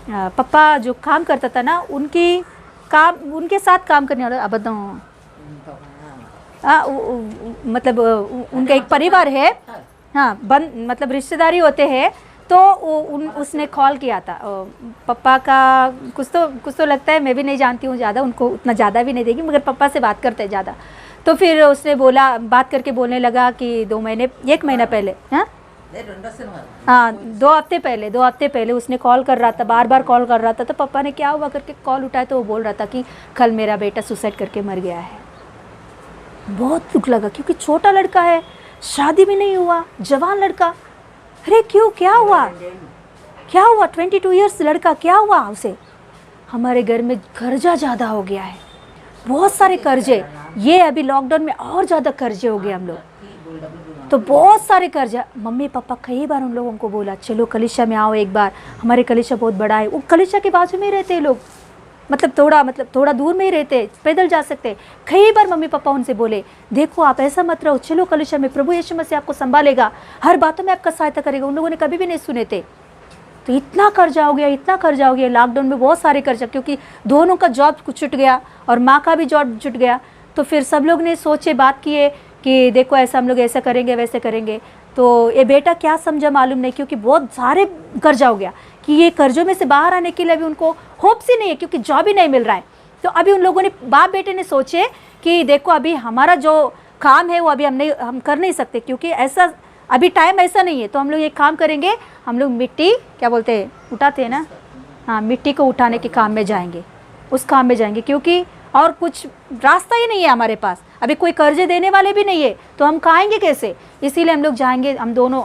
पापा जो काम करता था ना, उनके साथ काम करने वाला अबद्धों मतलब उनका एक परिवार है, हाँ मतलब रिश्तेदारी होते हैं। तो उसने कॉल किया था पापा का, कुछ तो लगता है, मैं भी नहीं जानती हूँ ज़्यादा, उनको उतना ज़्यादा भी नहीं देगी, मगर पापा से बात करते हैं ज़्यादा। तो फिर उसने बात करके बोलने लगा कि 1 महीना पहले, हाँ 2 हफ्ते पहले उसने कॉल कर रहा था, बार बार कॉल कर रहा था। तो पापा ने क्या हुआ करके कॉल उठाया तो वो बोल रहा था कि कल मेरा बेटा सुसाइड करके मर गया है। बहुत दुख लगा, क्योंकि छोटा लड़का है, शादी भी नहीं हुआ, जवान लड़का। अरे क्यों, क्या हुआ 22 इयर्स लड़का, क्या हुआ उसे? हमारे घर में कर्जा ज़्यादा हो गया है, बहुत सारे कर्जे, ये अभी लॉकडाउन में और ज़्यादा कर्जे हो गए हम लोग, तो बहुत सारे कर्जा। मम्मी पापा कई बार उन लोगों को बोला चलो कलिशा में आओ एक बार, हमारे कलिशा बहुत बड़ा है। वो कलिशा के बाजू में ही रहते हैं लोग, मतलब थोड़ा दूर में ही रहते, पैदल जा सकते। कई बार मम्मी पापा उनसे बोले देखो आप ऐसा मत रहो, चलो कलिशा में, प्रभु यीशु मसीह आपको संभालेगा, हर बातों में आपका सहायता करेगा। उन लोगों ने कभी भी नहीं सुने थे। तो इतना कर्जा हो गया लॉकडाउन में, बहुत सारे कर्जा, क्योंकि दोनों का जॉब छूट गया और माँ का भी जॉब छूट गया। तो फिर सब लोग ने सोचे, बात किए कि देखो ऐसा हम लोग ऐसा करेंगे वैसे करेंगे। तो ये बेटा क्या समझा मालूम नहीं, क्योंकि बहुत सारे कर्जा हो गया कि ये कर्जों में से बाहर आने के लिए अभी उनको होप्स ही नहीं है, क्योंकि जॉब ही नहीं मिल रहा है। तो अभी उन लोगों ने, बाप बेटे ने सोचे कि देखो अभी हमारा जो काम है वो अभी हम कर नहीं सकते, क्योंकि ऐसा अभी टाइम ऐसा नहीं है। तो हम लोग ये काम करेंगे, हम लोग मिट्टी क्या बोलते हैं, उठाते हैं ना, हाँ मिट्टी को उठाने के काम में जाएंगे, उस काम में जाएंगे, क्योंकि और कुछ रास्ता ही नहीं है हमारे पास। अभी कोई कर्जे देने वाले भी नहीं है, तो हम खाएंगे कैसे? इसीलिए हम लोग जाएंगे, हम दोनों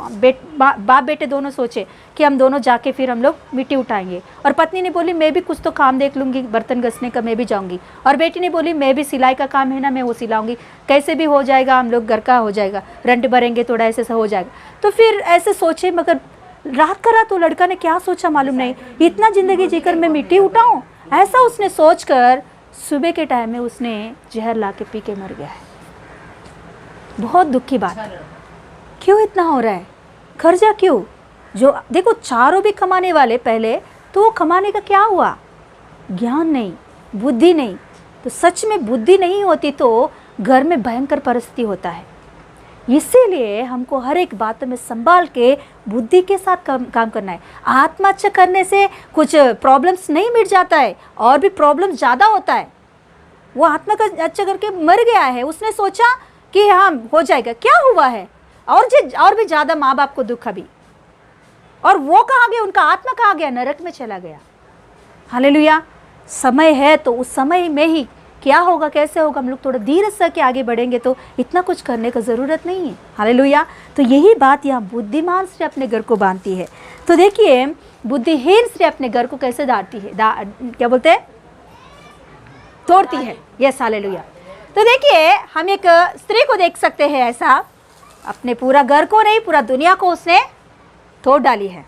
बाप बेटे दोनों सोचे कि हम दोनों जाके फिर हम लोग मिट्टी उठाएंगे। और पत्नी ने बोली मैं भी कुछ तो काम देख लूँगी, बर्तन घसने का मैं भी जाऊँगी। और बेटी ने बोली मैं भी सिलाई का काम है ना, मैं वो सिलाऊँगी, कैसे भी हो जाएगा, हम लोग घर का हो जाएगा, रेंट भरेंगे थोड़ा, ऐसे हो जाएगा। तो फिर ऐसे सोचे, मगर रात का रात वो लड़का ने क्या सोचा मालूम नहीं, इतना ज़िंदगी जीकर मैं मिट्टी उठाऊँ, ऐसा उसने सोच कर सुबह के टाइम में उसने जहर ला के पी के मर गया है। बहुत दुख की बात है। क्यों इतना हो रहा है कर्जा? क्यों? जो देखो चारों भी कमाने वाले पहले, तो वो कमाने का क्या हुआ? ज्ञान नहीं, बुद्धि नहीं। तो सच में बुद्धि नहीं होती तो घर में भयंकर परिस्थिति होता है। इसीलिए हमको हर एक बात में संभाल के बुद्धि के साथ काम करना है। आत्महत्या करने से कुछ प्रॉब्लम्स नहीं मिट जाता है, और भी प्रॉब्लम्स ज़्यादा होता है। वो आत्महत्या करके मर गया है, उसने सोचा कि हाँ हो जाएगा, क्या हुआ है? और भी ज़्यादा माँ बाप को दुख अभी, और वो कहाँ गया, उनका आत्मा कहाँ गया? नरक में चला गया। हालेलुया। समय है तो उस समय में ही क्या होगा, कैसे होगा, हम लोग थोड़ा धीरे से के आगे बढ़ेंगे, तो इतना कुछ करने का ज़रूरत नहीं है। हालेलुया। तो यही बात यहाँ बुद्धिमान स्त्री अपने घर को बांधती है। तो देखिए बुद्धिहीन स्त्री अपने घर को कैसे डांटती है, क्या बोलते हैं, तोड़ती है। Yes, hallelujah. तो देखिए हम एक स्त्री को देख सकते हैं, ऐसा अपने पूरा घर को नहीं, पूरा दुनिया को उसने तोड़ डाली है।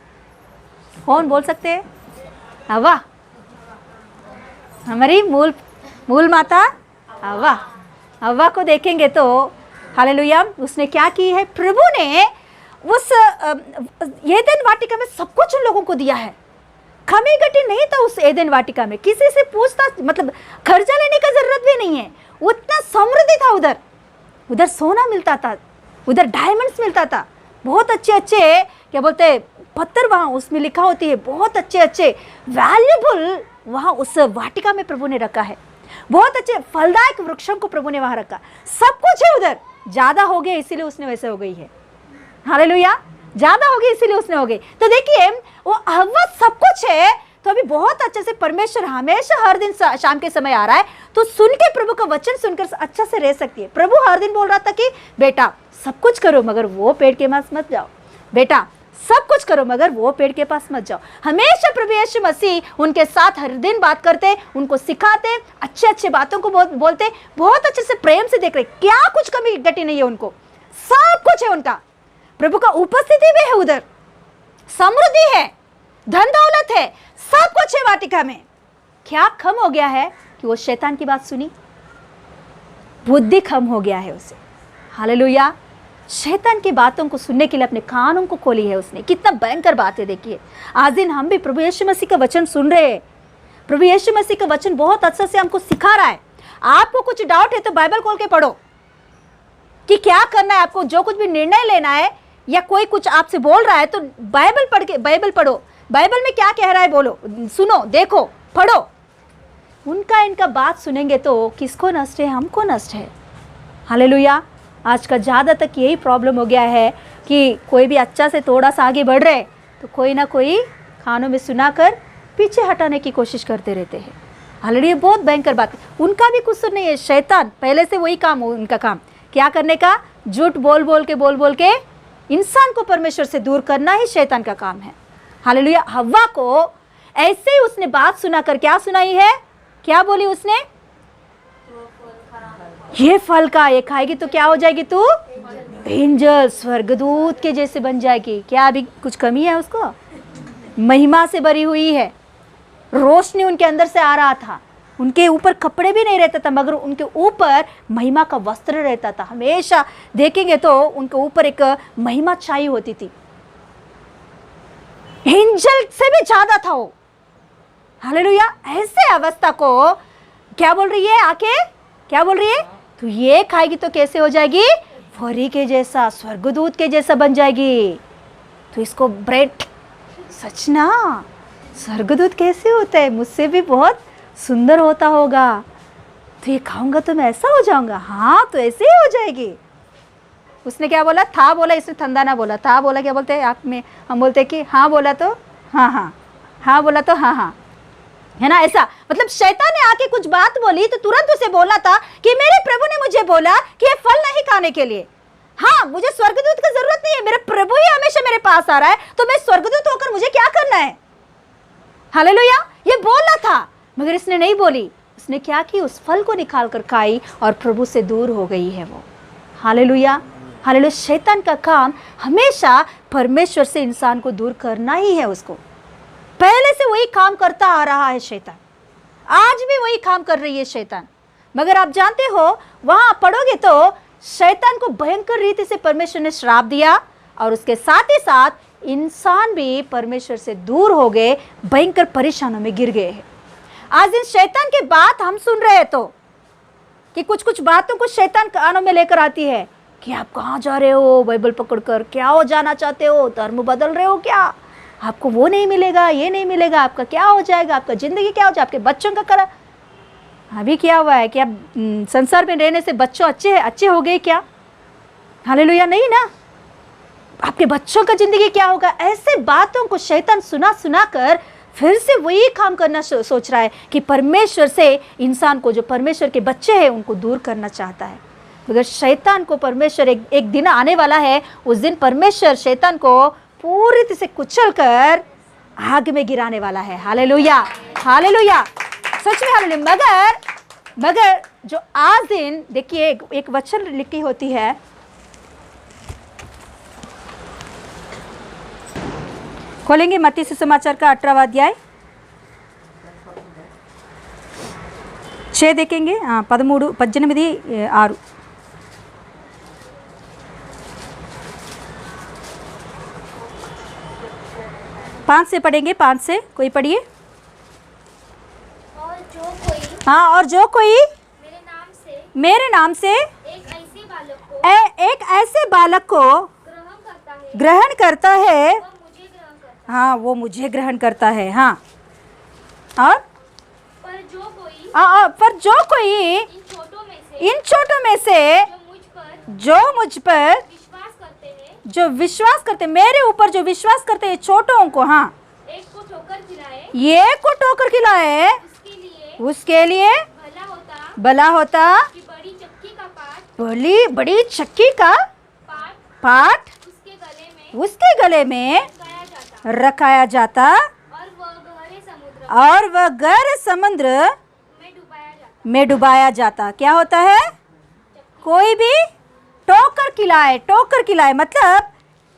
कौन बोल सकते हैं? हवा, हमारी मूल माता हवा को देखेंगे तो हालेलुया, उसने क्या की है? प्रभु ने उस एदेन वाटिका में सब कुछ उन लोगों को दिया है। कमी घटी नहीं था उस एदेन वाटिका में, किसी से पूछता, मतलब कर्जा लेने का जरूरत भी नहीं है, उतना समृद्धि था। उधर सोना मिलता था, उधर डायमंड्स मिलता था, बहुत अच्छे अच्छे क्या बोलते हैं पत्थर, वहाँ उसमें लिखा होती है, बहुत अच्छे अच्छे वैल्यूबल वहाँ उस वाटिका में प्रभु ने रखा है। बहुत अच्छे फलदायक वृक्षों को प्रभु ने वहाँ रखा, सब कुछ है उधर। ज़्यादा हो गया इसीलिए उसने वैसे हो गई है। हालेलुया। ज़्यादा हो गई इसीलिए उसने हो गई। तो देखिए वो हवा सब कुछ है, तो अभी बहुत अच्छे से परमेश्वर हमेशा हर दिन शाम के समय आ रहा है, तो सुन के प्रभु का वचन सुनकर अच्छा से रह सकती है। प्रभु हर दिन बोल रहा था कि बेटा सब कुछ करो मगर वो पेड़ के पास मत जाओ, बेटा सब कुछ करो मगर वो पेड़ के पास मत जाओ। हमेशा प्रभु यीशु मसीह उनके साथ हर दिन बात करते, उनको सिखाते, अच्छे अच्छे बातों को बोलते, बहुत अच्छे से प्रेम से देख रहे, क्या कुछ कमी घटी नहीं है उनको, सब कुछ है उनका। प्रभु का उपस्थिति भी है उधर, समृद्धि है, धन दौलत है, सब कुछ है वाटिका में। क्या कम हो गया है कि वो शैतान की बात सुनी, बुद्धि कम हो गया है उसे। हालेलुया। शैतान की बातों को सुनने के लिए अपने कानों को खोली है उसने। कितना भयंकर बात है देखिए। आज दिन हम भी प्रभु यीशु मसीह का वचन सुन रहे हैं। प्रभु यीशु मसीह का वचन बहुत अच्छा से हमको सिखा रहा है। आपको कुछ डाउट है तो बाइबल खोल के पढ़ो कि क्या करना है आपको। जो कुछ भी निर्णय लेना है या कोई कुछ आपसे बोल रहा है तो बाइबल पढ़ के बाइबल पढ़ो। बाइबल में क्या कह रहा है बोलो, सुनो, देखो, पढ़ो। उनका इनका बात सुनेंगे तो किसको नष्ट है? हमको नष्ट है। हालेलुया। आज का ज़्यादा तक यही प्रॉब्लम हो गया है कि कोई भी अच्छा से थोड़ा सा आगे बढ़ रहे तो कोई ना कोई कानों में सुनाकर पीछे हटाने की कोशिश करते रहते हैं। हालेलुया। बहुत भयंकर बात है। उनका भी कुछ नहीं है। शैतान पहले से वही काम हो, उनका काम क्या करने का? झूठ बोल बोल के इंसान को परमेश्वर से दूर करना ही शैतान का काम है। हालेलुया। हव्वा को ऐसे ही उसने बात सुनाकर क्या सुनाई है? क्या बोली उसने? ये फल का ये खाएगी तो क्या हो जाएगी तू? एंजल, स्वर्गदूत के जैसे बन जाएगी। क्या अभी कुछ कमी है उसको? महिमा से भरी हुई है। रोशनी उनके अंदर से आ रहा था। उनके ऊपर कपड़े भी नहीं रहता था मगर उनके ऊपर महिमा का वस्त्र रहता था। हमेशा देखेंगे तो उनके ऊपर एक महिमा छाई होती थी। एंजल से भी ज्यादा था वो। हालेलुया। ऐसे अवस्था को क्या बोल रही है? आके क्या बोल रही है? तू ये खाएगी तो कैसे हो जाएगी? फरी के जैसा, स्वर्गदूत के जैसा बन जाएगी। तो इसको ब्रेड, सच ना, स्वर्गदूत कैसे होता है? मुझसे भी बहुत सुंदर होता होगा। तो ये खाऊंगा तो मैं ऐसा हो जाऊंगा। हाँ, तो ऐसे ही हो जाएगी। उसने क्या बोला? था बोला। इसने ठंडा ना बोला, था बोला। क्या बोलते हैं आप में? हम बोलते हैं कि हाँ बोला तो हाँ हाँ, हाँ बोला तो हाँ हाँ, है ना? ऐसा मतलब शैतान ने आके कुछ बात बोली तो तुरंत उसे बोला था कि मेरे प्रभु ने मुझे बोला कि ये फल नहीं खाने के लिए। हाँ, मुझे स्वर्गदूत की जरूरत नहीं है, मेरे प्रभु ही हमेशा मेरे पास आ रहा है, तो मैं स्वर्गदूत होकर मुझे क्या करना है? हालेलुया। ये बोलना था मगर इसने नहीं बोली। उसने क्या की? उस फल को निकाल कर खाई और प्रभु से दूर हो गई है वो। हालेलुया। हालेलुया। शैतान का काम हमेशा परमेश्वर से इंसान को दूर करना ही है। उसको पहले से वही काम करता आ रहा है शैतान। आज भी वही काम कर रही है शैतान। मगर आप जानते हो, वहां पढ़ोगे तो शैतान को भयंकर रीति से परमेश्वर ने श्राप दिया और उसके साथ ही साथ इंसान भी परमेश्वर से दूर हो गए, भयंकर परेशानियों में गिर गए हैं। आज इन शैतान की बात हम सुन रहे हैं तो कि कुछ कुछ बातों को शैतान कानों में लेकर आती है कि आप कहाँ जा रहे हो बाइबल पकड़कर? क्या हो जाना चाहते हो? धर्म बदल रहे हो क्या? आपको वो नहीं मिलेगा, ये नहीं मिलेगा, आपका क्या हो जाएगा, आपका जिंदगी क्या हो जाएगा, आपके बच्चों का करा। अभी क्या हुआ है? क्या संसार में रहने से बच्चों अच्छे हो गए क्या? हालेलुया। नहीं ना। आपके बच्चों का जिंदगी क्या होगा? ऐसे बातों को शैतान सुना कर फिर से वही काम करना सोच रहा है कि परमेश्वर से इंसान को, जो परमेश्वर के बच्चे हैं, उनको दूर करना चाहता है। मगर शैतान को परमेश्वर एक दिन आने वाला है, उस दिन परमेश्वर शैतान को पूरी तरह से कुचल कर आग में गिराने वाला है। हालेलुया। हालेलुया। सच में हालेलुया। मगर जो आज दिन देखिए एक वचन लिखी होती है, खोलेंगे मत्ती सुसमाचार का 18वां अध्याय 6 देखेंगे। 13, 18, 6 5 से पढ़ेंगे। 5 से कोई पढ़िए। और जो कोई मेरे नाम से एक ऐसे बालक को ग्रहण करता है, हाँ, वो मुझे ग्रहण करता है। हाँ, और पर जो कोई इन छोटों में से जो मुझ पर जो विश्वास करते, मेरे ऊपर जो विश्वास करते हैं, छोटों को, हाँ, एक को ठोकर खिलाए, उसके लिए भला होता कि बड़ी चक्की का पाट उसके गले में रखाया जाता और वह गहरे समुद्र में डुबाया जाता। क्या होता है? कोई भी टोकर खिलाए मतलब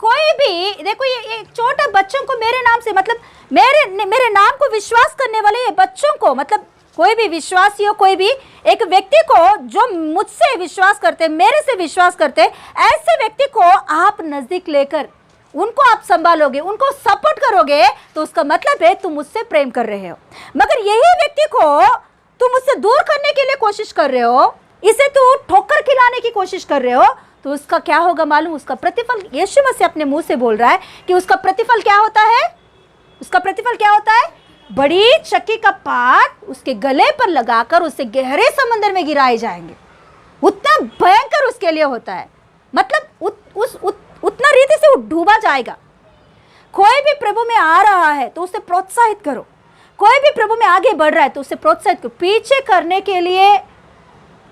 कोई भी, देखो ये छोटा बच्चों को मेरे नाम से, मतलब मेरे नाम को विश्वास करने वाले ये बच्चों को, मतलब कोई भी विश्वासी हो, कोई भी एक व्यक्ति को जो मुझसे विश्वास करते, मेरे से विश्वास करते, ऐसे व्यक्ति को आप नजदीक लेकर उनको आप संभालोगे, उनको सपोर्ट करोगे, तो उसका मतलब है तुम मुझसे प्रेम कर रहे हो। मगर यही व्यक्ति को तुम मुझसे दूर करने के लिए कोशिश कर रहे हो, इसे तू ठोकर खिलाने की कोशिश कर रहे हो, तो उसका क्या होगा मालूम? उसका प्रतिफल, यीशु मसीह अपने मुंह से बोल रहा है कि उसका प्रतिफल क्या होता है? उसका प्रतिफल क्या होता है? बड़ी चक्की का पाट उसके गले पर लगाकर उसे गहरे समंदर में गिराए जाएंगे। उतना भयंकर उसके लिए होता है, मतलब उतना रीति से वो डूबा जाएगा। कोई भी प्रभु में आ रहा है तो उसे प्रोत्साहित करो, कोई भी प्रभु में आगे बढ़ रहा है तो उसे प्रोत्साहित करो। पीछे करने के लिए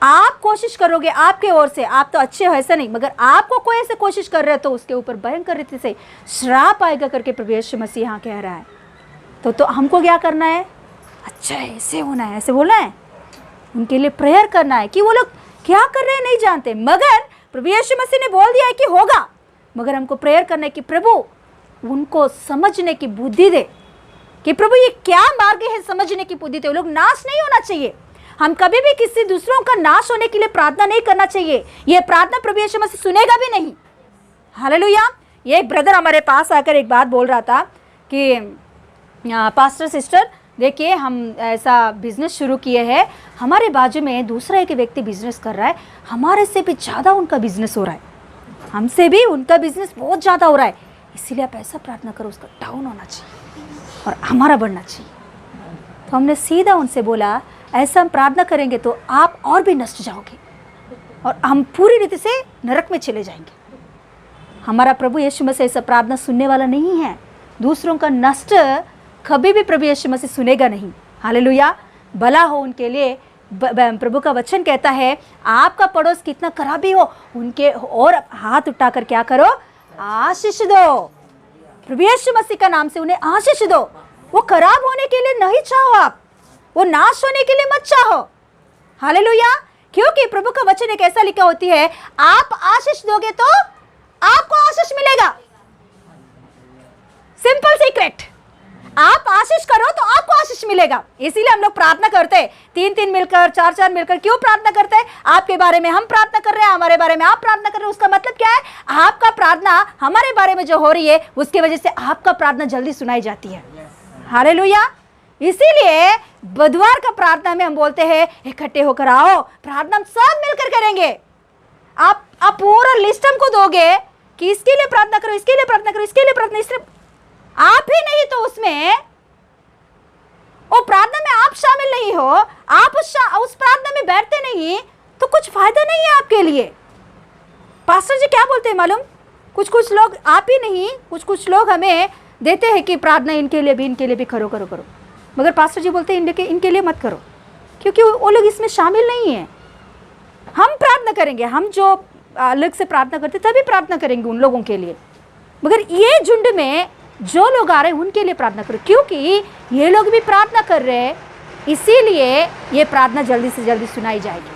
आप कोशिश करोगे आपके ओर से, आप तो अच्छे हो ऐसा नहीं, मगर आपको कोई ऐसे कोशिश कर रहा है तो उसके ऊपर भयंकर रीति से श्राप आएगा करके प्रभु यीशु मसीह यहाँ कह रहा है। तो हमको क्या करना है? अच्छा ऐसे होना है, ऐसे बोलना है, उनके लिए प्रेयर करना है कि वो लोग क्या कर रहे हैं नहीं जानते, मगर प्रभु यीशु मसीह ने बोल दिया है कि होगा। मगर हमको प्रेयर करना है कि प्रभु उनको समझने की बुद्धि दे, कि प्रभु ये क्या मार्ग है, समझने की बुद्धि दे। वो लोग नाश नहीं होना चाहिए। हम कभी भी किसी दूसरों का नाश होने के लिए प्रार्थना नहीं करना चाहिए। ये प्रार्थना प्रभु यीशु मसीह सुनेगा भी नहीं। हालेलुया। ये एक ब्रदर हमारे पास आकर एक बात बोल रहा था कि पास्टर सिस्टर देखिए, हम ऐसा बिजनेस शुरू किए हैं, हमारे बाजू में दूसरा एक व्यक्ति बिजनेस कर रहा है, हमारे से भी ज़्यादा उनका बिजनेस हो रहा है, हमसे भी उनका बिजनेस बहुत ज़्यादा हो रहा है, इसीलिए आप ऐसा प्रार्थना करो उसका डाउन होना चाहिए और हमारा बढ़ना चाहिए। तो हमने सीधा उनसे बोला, ऐसा हम प्रार्थना करेंगे तो आप और भी नष्ट जाओगे और हम पूरी रीति से नरक में चले जाएंगे। हमारा प्रभु यीशु मसीह ऐसा प्रार्थना सुनने वाला नहीं है। दूसरों का नष्ट कभी भी प्रभु यीशु मसीह सुनेगा नहीं। हालेलुया। भला हो उनके लिए। प्रभु का वचन कहता है, आपका पड़ोस कितना खराबी हो उनके और हाथ उठाकर क्या करो? आशीष दो। प्रभु यीशु मसीह का नाम से उन्हें आशीष दो। वो खराब होने के लिए नहीं चाहो, आप वो नाश होने के लिए मत चाहो। हालेलुया। क्योंकि प्रभु का वचन एक ऐसा लिखा होती है, आप आशीष दोगे तो आपको आशीष मिलेगा। सिंपल सीक्रेट, आप आशीष करो तो आपको आशीष मिलेगा। इसीलिए हम लोग प्रार्थना करते हैं, 3-3 मिलकर, 4-4 मिलकर। क्यों प्रार्थना करते हैं? आपके बारे में हम प्रार्थना कर रहे हैं, हमारे बारे में आप प्रार्थना कर रहे हैं। उसका मतलब क्या है? आपका प्रार्थना हमारे बारे में जो हो रही है उसकी वजह से आपका प्रार्थना जल्दी सुनाई जाती है। हालेलुया। इसीलिए बुधवार का प्रार्थना में हम बोलते हैं, इकट्ठे होकर आओ, प्रार्थना हम सब मिलकर करेंगे। आप पूरा लिस्ट हमको दोगे कि इसके लिए प्रार्थना करो, इसके लिए प्रार्थना करो, इसके लिए प्रार्थना, इसलिए आप ही नहीं तो उसमें वो प्रार्थना में आप शामिल नहीं हो, आप उस प्रार्थना में बैठते नहीं, तो कुछ फायदा नहीं है आपके लिए। पास्टर जी क्या बोलते हैं मालूम? कुछ लोग, आप ही नहीं, कुछ लोग हमें देते हैं कि प्रार्थना इनके लिए भी करो। मगर पास्टर जी बोलते हैं इनके लिए मत करो, क्योंकि वो लोग इसमें शामिल नहीं है। हम प्रार्थना करेंगे, हम जो अलग से प्रार्थना करते तभी प्रार्थना करेंगे उन लोगों के लिए। मगर ये झुंड में जो लोग आ रहे हैं उनके लिए प्रार्थना करो, क्योंकि ये लोग भी प्रार्थना कर रहे हैं, इसीलिए ये प्रार्थना जल्दी से जल्दी सुनाई जाएगी।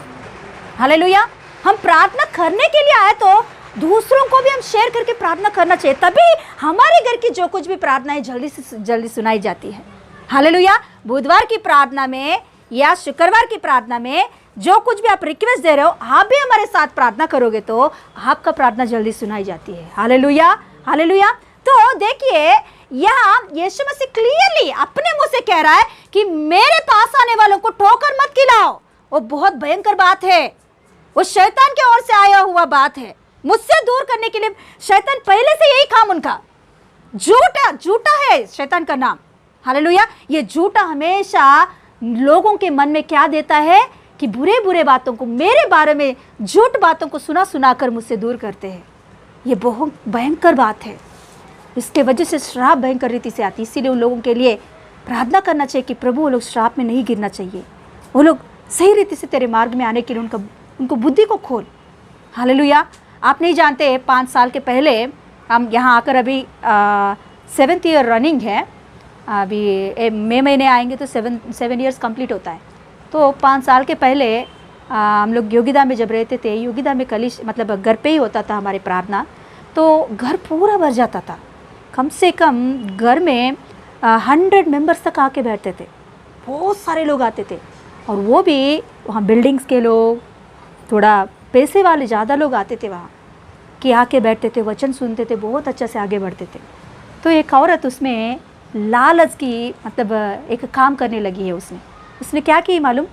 हालेलुया। हम प्रार्थना करने के लिए आए तो दूसरों को भी हम शेयर करके प्रार्थना करना चाहिए, तभी हमारे घर की जो कुछ भी प्रार्थना है जल्दी से जल्दी सुनाई जाती है। हालेलुया। बुधवार की प्रार्थना में या शुक्रवार की प्रार्थना में जो कुछ भी आप रिक्वेस्ट दे रहे हो, आप भी हमारे साथ प्रार्थना करोगे तो आपका प्रार्थना जल्दी सुनाई जाती है। हालेलुया। हालेलुया। तो देखिए, यहाँ यीशु मसीह क्लियरली अपने मुंह से कह रहा है कि मेरे पास आने वालों को ठोकर मत खिलाओ। वो बहुत भयंकर बात है, वो शैतान की ओर से आया हुआ बात है। मुझसे दूर करने के लिए शैतान पहले से यही काम उनका, झूठा है शैतान का नाम। हालेलुया। ये झूठा हमेशा लोगों के मन में क्या देता है कि बुरे बातों को, मेरे बारे में झूठ बातों को सुना कर मुझसे दूर करते हैं। ये बहुत भयंकर बात है। इसके वजह से श्राप भयंकर रीति से आती है। इसीलिए उन लोगों के लिए प्रार्थना करना चाहिए कि प्रभु वो लोग श्राप में नहीं गिरना चाहिए, वो लोग सही रीति से तेरे मार्ग में आने के लिए उनको बुद्धि को खोल। हालेलुया। आप नहीं जानते, 5 साल के पहले हम यहाँ आकर अभी 7th ईयर रनिंग है, अभी मई महीने आएंगे तो 7 ईयर्स कंप्लीट होता है। तो 5 साल के पहले हम लोग योगिदा में जब रहते थे, योगिदा में कलिश मतलब घर पे ही होता था हमारी प्रार्थना, तो घर पूरा भर जाता था। कम से कम घर में 100 मेंबर्स तक आके बैठते थे, बहुत सारे लोग आते थे। और वो भी वहाँ बिल्डिंग्स के लोग, थोड़ा पैसे वाले ज़्यादा लोग आते थे वहाँ, कि आके बैठते थे, वचन सुनते थे, बहुत अच्छा से आगे बढ़ते थे। तो एक औरत उसमें लालच की मतलब एक काम करने लगी है। उसने क्या की मालूम,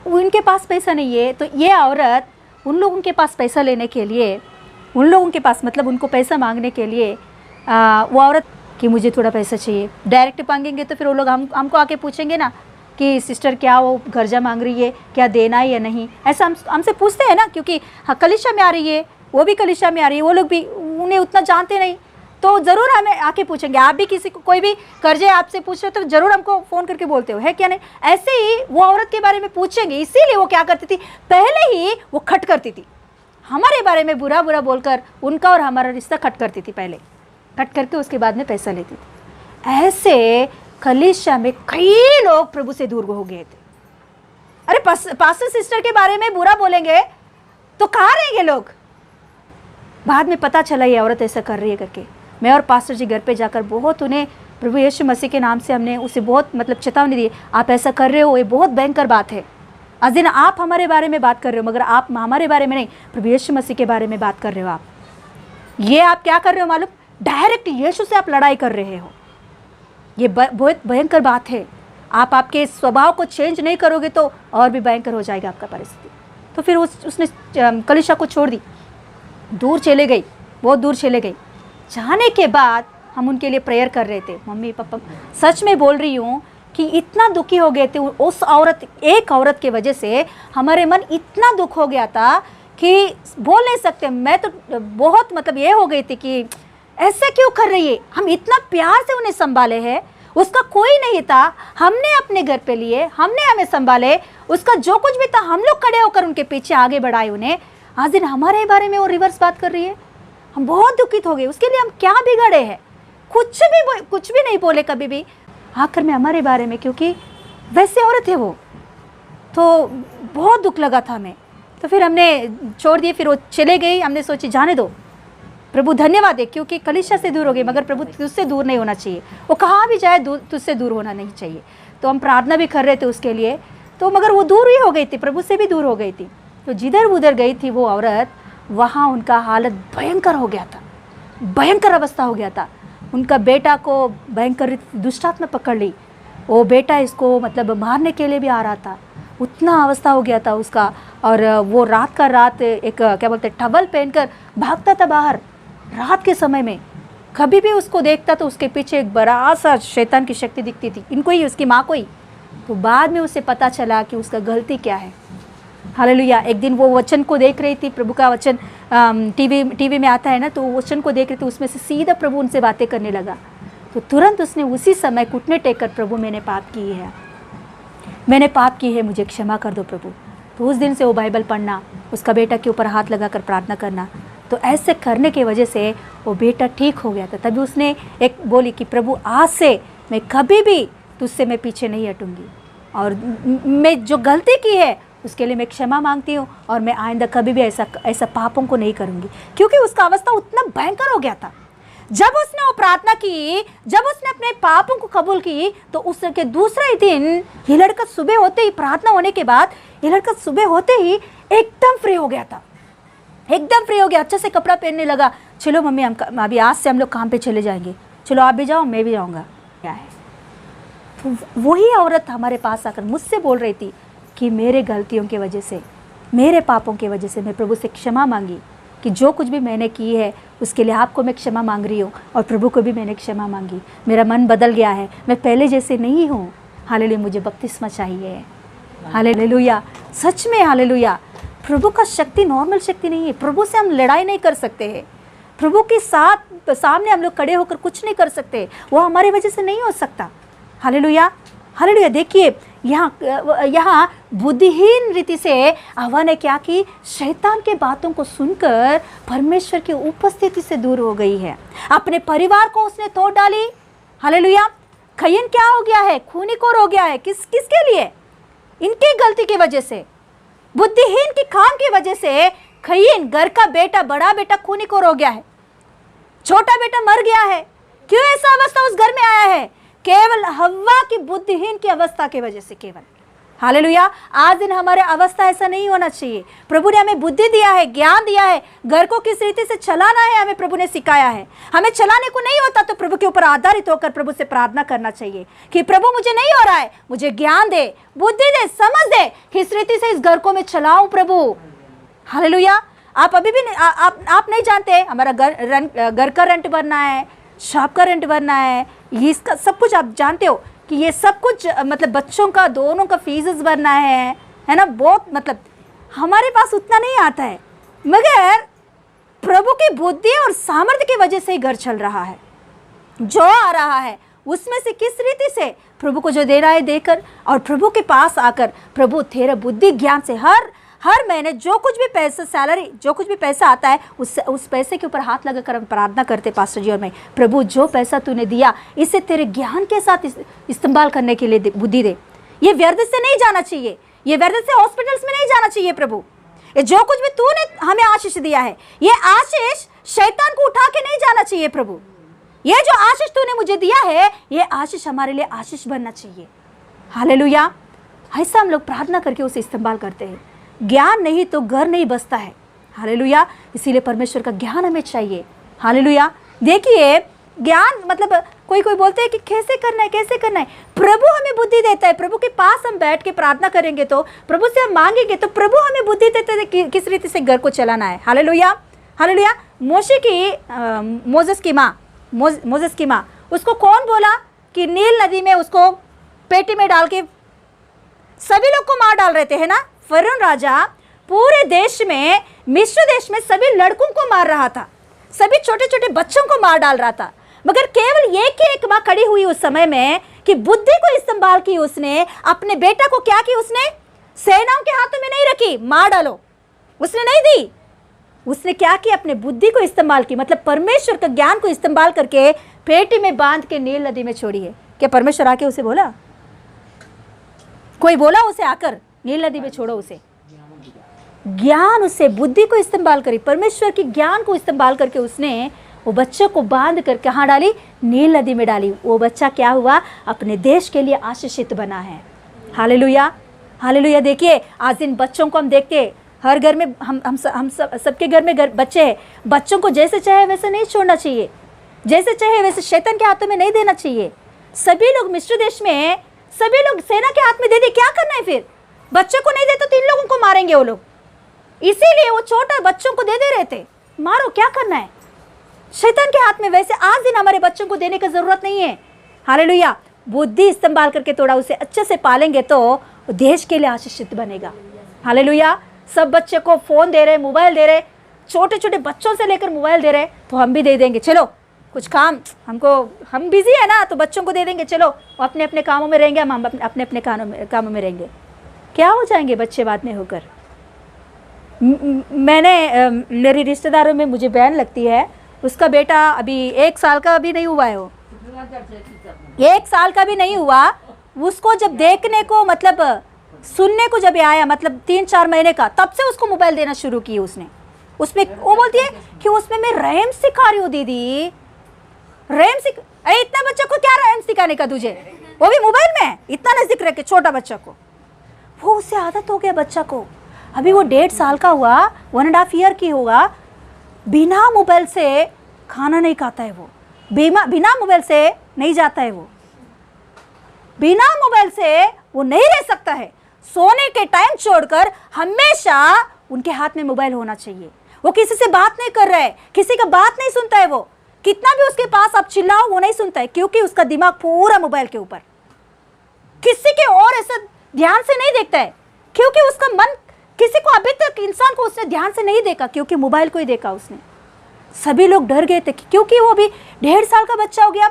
उनके पास पैसा नहीं है, तो ये औरत उन लोगों के पास पैसा लेने के लिए, उन लोगों के पास मतलब उनको पैसा मांगने के लिए वो औरत कि मुझे थोड़ा पैसा चाहिए। डायरेक्ट मांगेंगे तो फिर वो लोग हमको आके पूछेंगे ना कि सिस्टर क्या वो कर्जा मांग रही है, क्या देना है या नहीं, ऐसा हमसे पूछते हैं ना, क्योंकि हाँ कलीसिया में आ रही है, वो भी कलीसिया में आ रही है, वो लोग भी उन्हें उतना जानते नहीं, तो ज़रूर हमें आके पूछेंगे। आप भी किसी को कोई भी कर्जे आपसे पूछ रहे हो तो ज़रूर हमको फ़ोन करके बोलते हो, है क्या नहीं? ऐसे ही वो औरत के बारे में पूछेंगे। इसीलिए वो क्या करती थी, पहले ही वो खट करती थी, हमारे बारे में बुरा बुरा बोलकर उनका और हमारा रिश्ता खट करती थी, पहले कट करके उसके बाद में पैसा लेती थी। ऐसे कलीसिया में कई लोग प्रभु से दूर हो गए थे। अरे पास्टर सिस्टर के बारे में बुरा बोलेंगे तो कहाँ रहेंगे लोग? बाद में पता चला ये औरत ऐसा कर रही है करके। मैं और पास्टर जी घर पे जाकर बहुत उन्हें प्रभु यीशु मसीह के नाम से हमने उसे बहुत मतलब चेतावनी दी, आप ऐसा कर रहे हो, ये बहुत भयंकर बात है। आज दिन आप हमारे बारे में बात कर रहे हो, मगर आप हमारे बारे में नहीं, प्रभु यीशु मसीह के बारे में बात कर रहे हो। ये आप क्या कर रहे हो मालूम? डायरेक्ट यीशु से आप लड़ाई कर रहे हो। ये बहुत भयंकर बात है। आप आपके स्वभाव को चेंज नहीं करोगे तो और भी भयंकर हो जाएगा आपका परिस्थिति। तो फिर उसने कलीसिया को छोड़ दी, दूर चले गई, बहुत दूर चले गई। जाने के बाद हम उनके लिए प्रेयर कर रहे थे। मम्मी पापा, सच में बोल रही हूँ कि इतना दुखी हो गए थे उस औरत, एक औरत के वजह से हमारे मन इतना दुख हो गया था कि बोल नहीं सकते। मैं तो बहुत मतलब ये हो गई थी कि ऐसे क्यों कर रही है। हम इतना प्यार से उन्हें संभाले हैं, उसका कोई नहीं था, हमने अपने घर पे लिए, हमने हमें संभाले, उसका जो कुछ भी था हम लोग खड़े होकर उनके पीछे आगे बढ़ाए उन्हें। आज दिन हमारे बारे में वो रिवर्स बात कर रही है। हम बहुत दुखित हो गए। उसके लिए हम क्या बिगड़े हैं? कुछ भी नहीं बोले कभी भी आखिर में हमारे बारे में, क्योंकि वैसे औरत है वो। तो बहुत दुख लगा था हमें। तो फिर हमने छोड़ दिए, फिर वो चले गई। हमने सोची जाने दो, प्रभु धन्यवाद है, क्योंकि कलीसिया से दूर हो गई, मगर प्रभु तुझसे दूर नहीं होना चाहिए। वो कहाँ भी जाए तुझसे दूर होना नहीं चाहिए। तो हम प्रार्थना भी कर रहे थे उसके लिए, तो मगर वो दूर ही हो गई थी, प्रभु से भी दूर हो गई थी। तो जिधर उधर गई थी वो औरत, वहाँ उनका हालत भयंकर हो गया था, भयंकर अवस्था हो गया था। उनका बेटा को भयंकर दुष्टात्मा पकड़ ली। वो बेटा इसको मतलब मारने के लिए भी आ रहा था, उतना अवस्था हो गया था उसका। और वो रात का रात एक क्या बोलते टवल पहनकर भागता था बाहर रात के समय में। कभी भी उसको देखता तो उसके पीछे एक बड़ा सा शैतान की शक्ति दिखती थी, इनको ही, उसकी माँ को ही। तो बाद में उसे पता चला कि उसका गलती क्या है। हालेलुया। एक दिन वो वचन को देख रही थी, प्रभु का वचन टीवी में आता है ना, तो वो वचन को देख रही थी, उसमें से सीधा प्रभु उनसे बातें करने लगा। तो तुरंत उसने उसी समय घुटने टेक कर, प्रभु मैंने पाप की है, मैंने पाप की है, मुझे क्षमा कर दो प्रभु। तो उस दिन से वो बाइबल पढ़ना, उसका बेटा के ऊपर हाथ लगाकर प्रार्थना करना। तो ऐसे करने की वजह से वो बेटा ठीक हो गया था। तभी उसने एक बोली कि प्रभु आज से मैं कभी भी तुझसे मैं पीछे नहीं हटूंगी, और मैं जो गलती की है उसके लिए मैं क्षमा मांगती हूँ, और मैं आइंदा कभी भी ऐसा पापों को नहीं करूँगी। क्योंकि उसका अवस्था उतना भयंकर हो गया था। जब उसने वो प्रार्थना की, जब उसने अपने पापों को कबूल की, तो उसके दूसरे ही दिन ये लड़का सुबह होते ही, प्रार्थना होने के बाद ये लड़का सुबह होते ही एकदम फ्री हो गया था, एकदम फ्री हो गया, अच्छे से कपड़ा पहनने लगा। चलो मम्मी, हम अभी आज से हम लोग काम पे चले जाएंगे, चलो आप भी जाओ मैं भी जाऊँगा। क्या है, तो वही औरत हमारे पास आकर मुझसे बोल रही थी कि मेरे गलतियों की वजह से, मेरे पापों की वजह से मैं प्रभु से क्षमा मांगी, कि जो कुछ भी मैंने की है उसके लिए आपको मैं क्षमा मांग रही हूँ, और प्रभु को भी मैंने क्षमा मांगी। मेरा मन बदल गया है, मैं पहले जैसे नहीं हूँ। हालेलुया, मुझे बपतिस्मा चाहिए। हालेलुया, सच में हालेलुया। प्रभु का शक्ति नॉर्मल शक्ति नहीं है। प्रभु से हम लड़ाई नहीं कर सकते हैं, प्रभु के साथ सामने हम लोग खड़े होकर कुछ नहीं कर सकते, वो हमारी वजह से नहीं हो सकता। Hallelujah, hallelujah. देखिए यहाँ बुद्धिहीन रीति से हवा ने क्या की, शैतान के बातों को सुनकर परमेश्वर की उपस्थिति से दूर हो गई है। अपने परिवार को उसने तोड़ डाली। हालेलुया। कयीन क्या हो गया है, खूनीखोर हो गया है। किसके लिए? इनकी गलती की वजह से, बुद्धिहीन की काम की वजह से कयीन, घर का बेटा, बड़ा बेटा खूनीखोर हो गया है, छोटा बेटा मर गया है। क्यों ऐसा अवस्था उस घर में आया है? केवल हव्वा की बुद्धिहीन की अवस्था की वजह से। केवल हालेलुया। आज दिन हमारे अवस्था ऐसा नहीं होना चाहिए। प्रभु ने हमें बुद्धि दिया है, ज्ञान दिया है, घर को किस रीति से चलाना है हमें प्रभु ने सिखाया है। हमें चलाने को नहीं होता तो प्रभु के ऊपर आधारित होकर प्रभु से प्रार्थना करना चाहिए कि प्रभु मुझे नहीं हो रहा है, मुझे ज्ञान दे, बुद्धि दे, समझ दे, किस रीति से इस घर को मैं चलाऊं प्रभु। हालेलुया। आप अभी भी आप नहीं जानते हमारा घर का रेंट भरना है, शॉप का रेंट भरना है, ये इसका सब कुछ आप जानते हो कि ये सब कुछ मतलब बच्चों का दोनों का फीस भरना है ना। बहुत मतलब हमारे पास उतना नहीं आता है, मगर प्रभु की बुद्धि और सामर्थ्य की वजह से ही घर चल रहा है। जो आ रहा है उसमें से किस रीति से प्रभु को जो दे रहा है देकर, और प्रभु के पास आकर प्रभु तेरे बुद्धि ज्ञान से हर महीने जो कुछ भी पैसा, सैलरी, जो कुछ भी पैसा आता है उस पैसे के ऊपर हाथ लगाकर हम प्रार्थना करते पास्टर जी और मैं, प्रभु जो पैसा तूने दिया इसे तेरे ज्ञान के साथ इस्तेमाल करने के लिए बुद्धि दे। ये व्यर्थ से नहीं जाना चाहिए, ये व्यर्थ से हॉस्पिटल्स में नहीं जाना चाहिए प्रभु। ये जो कुछ भी तूने हमें आशीष दिया है, ये आशीष शैतान को उठा के नहीं जाना चाहिए प्रभु। ये जो आशीष तूने मुझे दिया है, ये आशीष हमारे लिए आशीष बनना चाहिए। हालेलुया। ऐसा हम लोग प्रार्थना करके उसे इस्तेमाल करते हैं। ज्ञान नहीं तो घर नहीं बसता है। हालेलुया। इसीलिए परमेश्वर का ज्ञान हमें चाहिए। हालेलुया। देखिए ज्ञान मतलब कोई बोलते हैं कि कैसे करना है, कैसे करना है। प्रभु हमें बुद्धि देता है। प्रभु के पास हम बैठ के प्रार्थना करेंगे तो, प्रभु से हम मांगेंगे तो प्रभु हमें बुद्धि देते हैं कि किस रीति से घर को चलाना है। हालेलुया। हालेलुया। मोसेस की माँ उसको कौन बोला कि नील नदी में उसको पेटी में डाल के सभी लोग को मार डाल रहे थे, है ना। फरोन राजा पूरे देश में, मिस्र देश में सभी लड़कों को मार रहा था, सभी छोटे छोटे बच्चों को मार डाल रहा था, मगर केवल एक माँ खड़ी हुई उस समय में कि बुद्धि को इस्तेमाल की उसने। अपने बेटा को क्या की उसने, सेनाओं के हाथों में नहीं रखी मार डालो, उसने नहीं दी। उसने क्या किया, अपने बुद्धि को इस्तेमाल की, मतलब परमेश्वर का ज्ञान को इस्तेमाल करके पेटी में बांध के नील नदी में छोड़ी है। क्या परमेश्वर आके उसे बोला, कोई बोला उसे आकर नील नदी में छोड़ो उसे? ज्ञान, उससे बुद्धि को इस्तेमाल करी, परमेश्वर की ज्ञान को इस्तेमाल करके उसने वो बच्चे को बांध कर कहाँ डाली, नील नदी में डाली। वो बच्चा क्या हुआ, अपने देश के लिए आशीषित बना है। हालेलुया। हालेलुया। देखिए आज इन बच्चों को हम देखते हैं, हर घर में हम सबके घर में बच्चे हैं। बच्चों को जैसे चाहे वैसे नहीं छोड़ना चाहिए, जैसे चाहे वैसे शैतान के हाथों में नहीं देना चाहिए। सभी लोग मिस्र देश में सभी लोग सेना के हाथ में दे क्या करना है, फिर बच्चे को नहीं दे तो 3 लोगों को मारेंगे वो लोग, इसीलिए वो छोटा बच्चों को दे रहे थे। मारो, क्या करना है शैतान के हाथ में। वैसे आज दिन हमारे बच्चों को देने की जरूरत नहीं है। हालेलुया। बुद्धि इस्तेमाल करके थोड़ा उसे अच्छे से पालेंगे तो देश के लिए आशीषित बनेगा। हालेलुया। सब बच्चे को फोन दे रहे, मोबाइल दे रहे, छोटे छोटे बच्चों से लेकर मोबाइल दे रहे, तो हम भी दे देंगे, चलो कुछ काम हम बिजी है ना तो बच्चों को दे देंगे, चलो अपने अपने कामों में रहेंगे, हम अपने अपने कामों में रहेंगे। क्या हो जाएंगे बच्चे बाद में होकर। मेरी रिश्तेदारों में मुझे बहन लगती है, उसका बेटा अभी 1 साल का भी नहीं हुआ है, वो 1 साल का भी नहीं हुआ। उसको जब देखने को मतलब सुनने को जब आया, मतलब 3-4 महीने का, तब से उसको मोबाइल देना शुरू की उसने। उसमें वो बोलती है कि उसमें मैं रैम सिखा रही हूँ दीदी, रैम इतना बच्चा को क्या रैम सिखाने का तुझे, वो भी मोबाइल में, इतना नजदीक रह के छोटा बच्चा को। वो उससे आदत हो गया बच्चा को। अभी वो 1.5 साल का हुआ, 1.5 ईयर की होगा, बिना मोबाइल से खाना नहीं खाता है वो, बिना मोबाइल से नहीं जाता है वो, बिना मोबाइल से वो नहीं रह सकता है। सोने के टाइम छोड़कर हमेशा उनके हाथ में मोबाइल होना चाहिए। वो किसी से बात नहीं कर रहा है, किसी का बात नहीं सुनता है, वो कितना भी उसके पास आप चिल्लाओ वो नहीं सुनता है, क्योंकि उसका दिमाग पूरा मोबाइल के ऊपर, किसी के और ऐसा ध्यान से नहीं देखता है, क्योंकि उसका मन किसी को अभी तक इंसान को उसने ध्यान से नहीं देखा, क्योंकि मोबाइल को ही देखा उसने। सभी लोग डर गए थे क्योंकि वो भी 1.5 साल का बच्चा हो गया,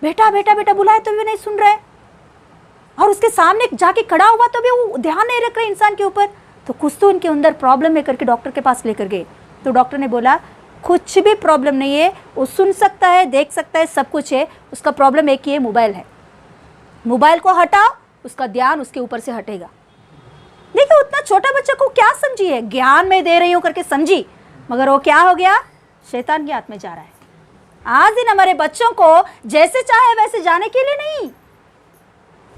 बेटा बेटा बेटा बुलाए तो भी नहीं सुन रहा है, और उसके सामने जाके खड़ा हुआ तो भी वो ध्यान नहीं रख रहे इंसान के ऊपर। तो कुछ तो उनके अंदर प्रॉब्लम है करके डॉक्टर के पास लेकर गए, तो डॉक्टर ने बोला कुछ भी प्रॉब्लम नहीं है, वो सुन सकता है, देख सकता है, सब कुछ है, उसका प्रॉब्लम एक ही है, मोबाइल है। मोबाइल को हटाओ, उसका ध्यान उसके ऊपर से हटेगा। देखिए उतना छोटा बच्चा को क्या समझी है, ज्ञान में दे रही हूँ करके समझी, मगर वो क्या हो गया, शैतान के हाथ में जा रहा है। आज दिन हमारे बच्चों को जैसे चाहे वैसे जाने के लिए नहीं,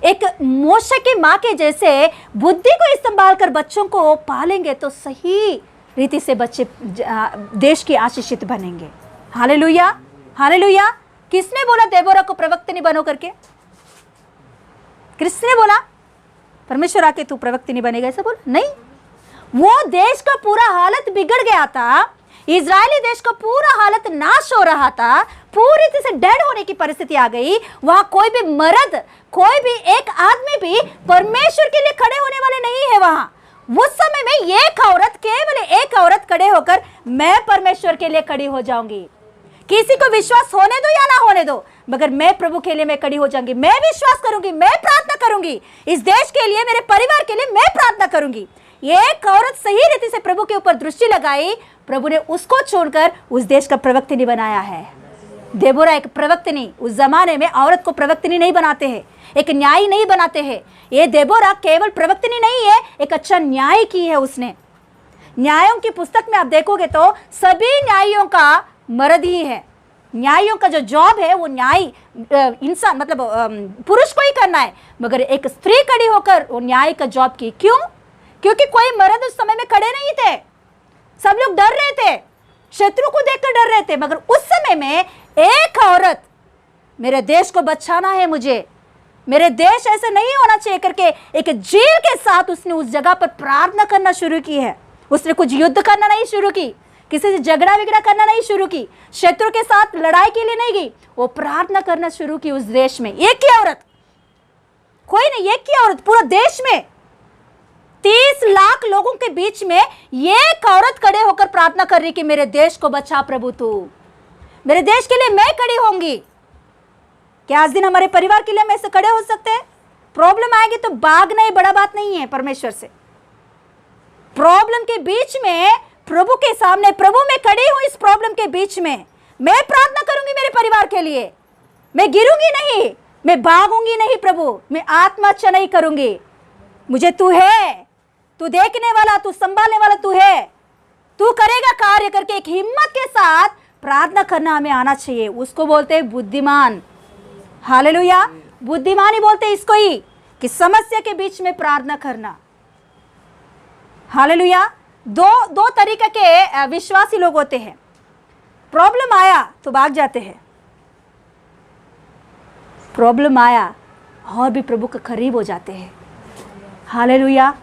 एक मोशे की माँ के जैसे बुद्धि को इस्तेमाल कर बच्चों को पालेंगे तो सही रीति से बच्चे देश की आशीषित बनेंगे। Hallelujah, hallelujah. किसने बोला देबोरा को प्रवक्तिनी बनो करके? किसने बोला? परमेश्वर आके तू प्रवक्तिनी बनेगा ऐसा बोल? नहीं, वो देश का पूरा हालत बिगड़ गया था, इजरायली देश का पूरा हालत नाश हो रहा था, पूरी तरह से डेड होने की परिस्थिति आ गई। वहां कोई भी मर्द, कोई भी एक आदमी भी परमेश्वर के लिए खड़े होने वाले नहीं है। वहां उस समय में एक औरत, केवल एक औरत खड़े होकर मैं परमेश्वर के लिए खड़ी हो जाऊंगी, किसी को विश्वास होने दो या ना होने दो, मगर मैं प्रभु के लिए मैं खड़ी हो जाऊंगी, मैं विश्वास करूंगी, मैं प्रार्थना करूंगी, इस देश के लिए, मेरे परिवार के लिए मैं प्रार्थना करूंगी। एक औरत सही रीति से प्रभु के ऊपर दृष्टि लगाई, प्रभु ने उसको छोड़कर उस देश का प्रवक्तिनी बनाया है। देबोरा एक प्रवक्तिनी, उस जमाने में औरत को प्रवक्तिनी नहीं बनाते हैं, एक न्यायी नहीं बनाते हैं। ये देबोरा केवल प्रवक्तिनी नहीं है, एक अच्छा न्याय की है उसने। न्यायों की पुस्तक में आप देखोगे तो सभी न्यायियों का मर्द ही है। न्यायियों का जो जॉब है वो न्याय इंसान मतलब पुरुष को ही करना है, मगर एक स्त्री खड़ी होकर वो न्याय का जॉब की। क्यों? क्योंकि कोई मर्द उस समय में खड़े नहीं थे, सब लोग डर रहे थे, शत्रु को देखकर डर रहे थे, मगर उस समय में एक औरत, मेरे देश को बचाना है मुझे, मेरे देश ऐसे नहीं होना चाहिए करके एक जील के साथ उसने उस जगह पर प्रार्थना करना शुरू की है। उसने कुछ युद्ध करना नहीं शुरू की, किसी से झगड़ा विगड़ा करना नहीं शुरू की, शत्रु के साथ लड़ाई के लिए नहीं गई, वो प्रार्थना करना शुरू की उस देश में। एक ही औरत, कोई नहीं, एक ही औरत पूरा देश में 30 लाख लोगों के बीच में एक औरत खड़े होकर प्रार्थना कर रही कि मेरे देश को बचा प्रभु, तू मेरे देश के लिए मैं खड़ी होंगी। क्या आज दिन हमारे परिवार के लिए हम ऐसे खड़े हो सकते हैं? प्रॉब्लम आएगी तो भागना ही बड़ा बात नहीं है परमेश्वर से। प्रॉब्लम के बीच में प्रभु के सामने, प्रभु मैं खड़ी हूं, इस प्रॉब्लम के बीच में मैं प्रार्थना करूंगी मेरे परिवार के लिए, मैं गिरूंगी नहीं, मैं भागूंगी नहीं प्रभु, मैं आत्महत्या नहीं करूंगी, मुझे तू है, तू देखने वाला, तू संभालने वाला तू है, तू करेगा कार्य करके एक हिम्मत के साथ प्रार्थना करना हमें आना चाहिए। उसको बोलते हैं बुद्धिमान। हालेलुया, बुद्धिमान ही बोलते हैं इसको ही, कि समस्या के बीच में प्रार्थना करना। हालेलुया। दो तरीके के विश्वासी लोग होते हैं। प्रॉब्लम आया तो भाग जाते हैं, प्रॉब्लम आया और भी प्रभु के करीब हो जाते हैं। हालेलुया।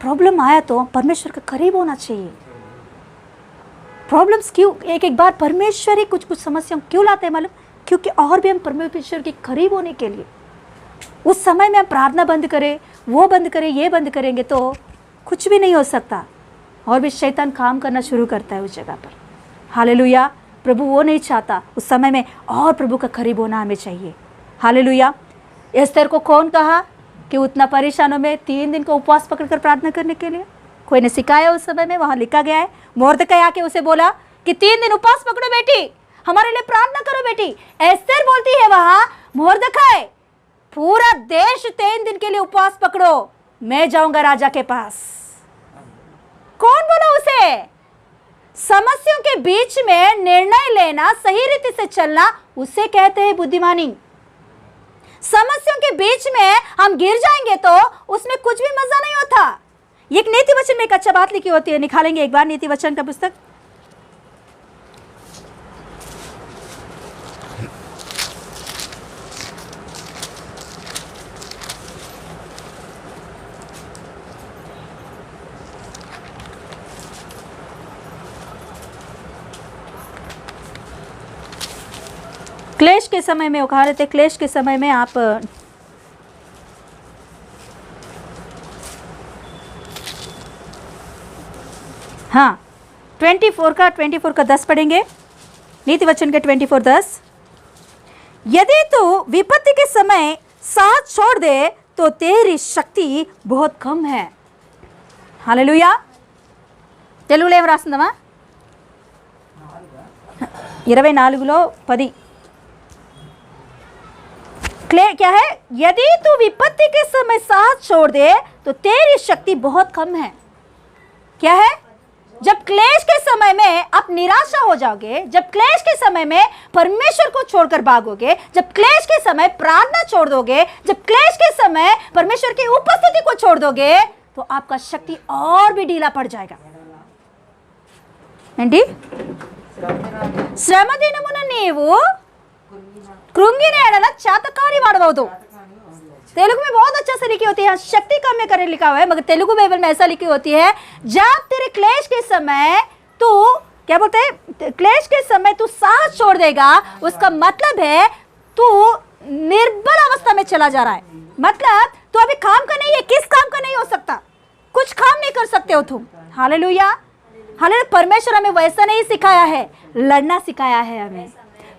प्रॉब्लम आया तो परमेश्वर के करीब होना चाहिए। प्रॉब्लम्स क्यों एक बार परमेश्वर ही कुछ समस्या क्यों लाते हैं मालूम? क्योंकि और भी हम परमेश्वर के करीब होने के लिए, उस समय में हम प्रार्थना बंद करें, वो बंद करें, ये बंद करेंगे तो कुछ भी नहीं हो सकता, और भी शैतान काम करना शुरू करता है उस जगह पर। हालेलुया। प्रभु वो नहीं चाहता, उस समय में और प्रभु का करीब होना हमें चाहिए। हालेलुया। एस्तर को कौन कहा कि उतना परेशानों में 3 दिन को उपवास पकड़कर प्रार्थना करने के लिए? कोई ने सिखाया उस समय में, वहां लिखा गया है। मोर्दकै आके उसे बोला कि 3 दिन उपवास पकड़ो बेटी, हमारे लिए प्रार्थना करो बेटी। एस्तर बोलती है वहां, मोर्दकै पूरा देश 3 दिन के लिए उपवास पकड़ो, मैं जाऊंगा राजा के पास। कौन बोला उसे? समस्याओं के बीच में निर्णय लेना, सही रीति से चलना, उसे कहते हैं बुद्धिमानी। समस्याओं के बीच में हम गिर जाएंगे तो उसमें कुछ भी मजा नहीं होता। एक नीति वचन में एक अच्छा बात लिखी होती है, निकालेंगे एक बार नीति वचन का पुस्तक। क्लेश के समय में, वो कहा रहे थे क्लेश के समय में आप हाँ 24 का 10 पढ़ेंगे। नीति वचन के 24:10। यदि तू विपत्ति के समय साथ छोड़ दे तो तेरी शक्ति बहुत कम है। हालेलुया। తెలుగులో ఏం రాస్తుందమ్మా? 24:10 क्या है? यदि तू विपत्ति के समय साथ छोड़ दे तो तेरी शक्ति बहुत कम है। क्या है? जब क्लेश के समय में आप निराशा हो जाओगे, जब क्लेश के समय में परमेश्वर को छोड़कर भागोगे, जब क्लेश के समय प्रार्थना छोड़ दोगे, जब क्लेश के समय परमेश्वर की उपस्थिति को छोड़ दोगे, तो आपका शक्ति और भी ढीला पड़ जाएगा। ఏంటి శ్రమ దినమున నీవు కృంగిన ఎడల చేతకాని వాడవద్దు। तेलुगु में बहुत अच्छा से लिखी होती है, शक्ति कम में करने लिखा हुआ है, मगर तेलुगु बाइबल में ऐसा लिखी होती है, जब तेरे क्लेश के समय तू क्या बोलते हैं, क्लेश के समय तू साहस छोड़ देगा, उसका मतलब है तू निर्बल अवस्था में चला जा रहा है। मतलब तू अभी काम का नहीं है, किस काम का नहीं हो सकता, कुछ काम नहीं कर सकते हो तुम। Hallelujah, hallelujah. परमेश्वर हमें वैसा नहीं सिखाया है, लड़ना सिखाया है, हमें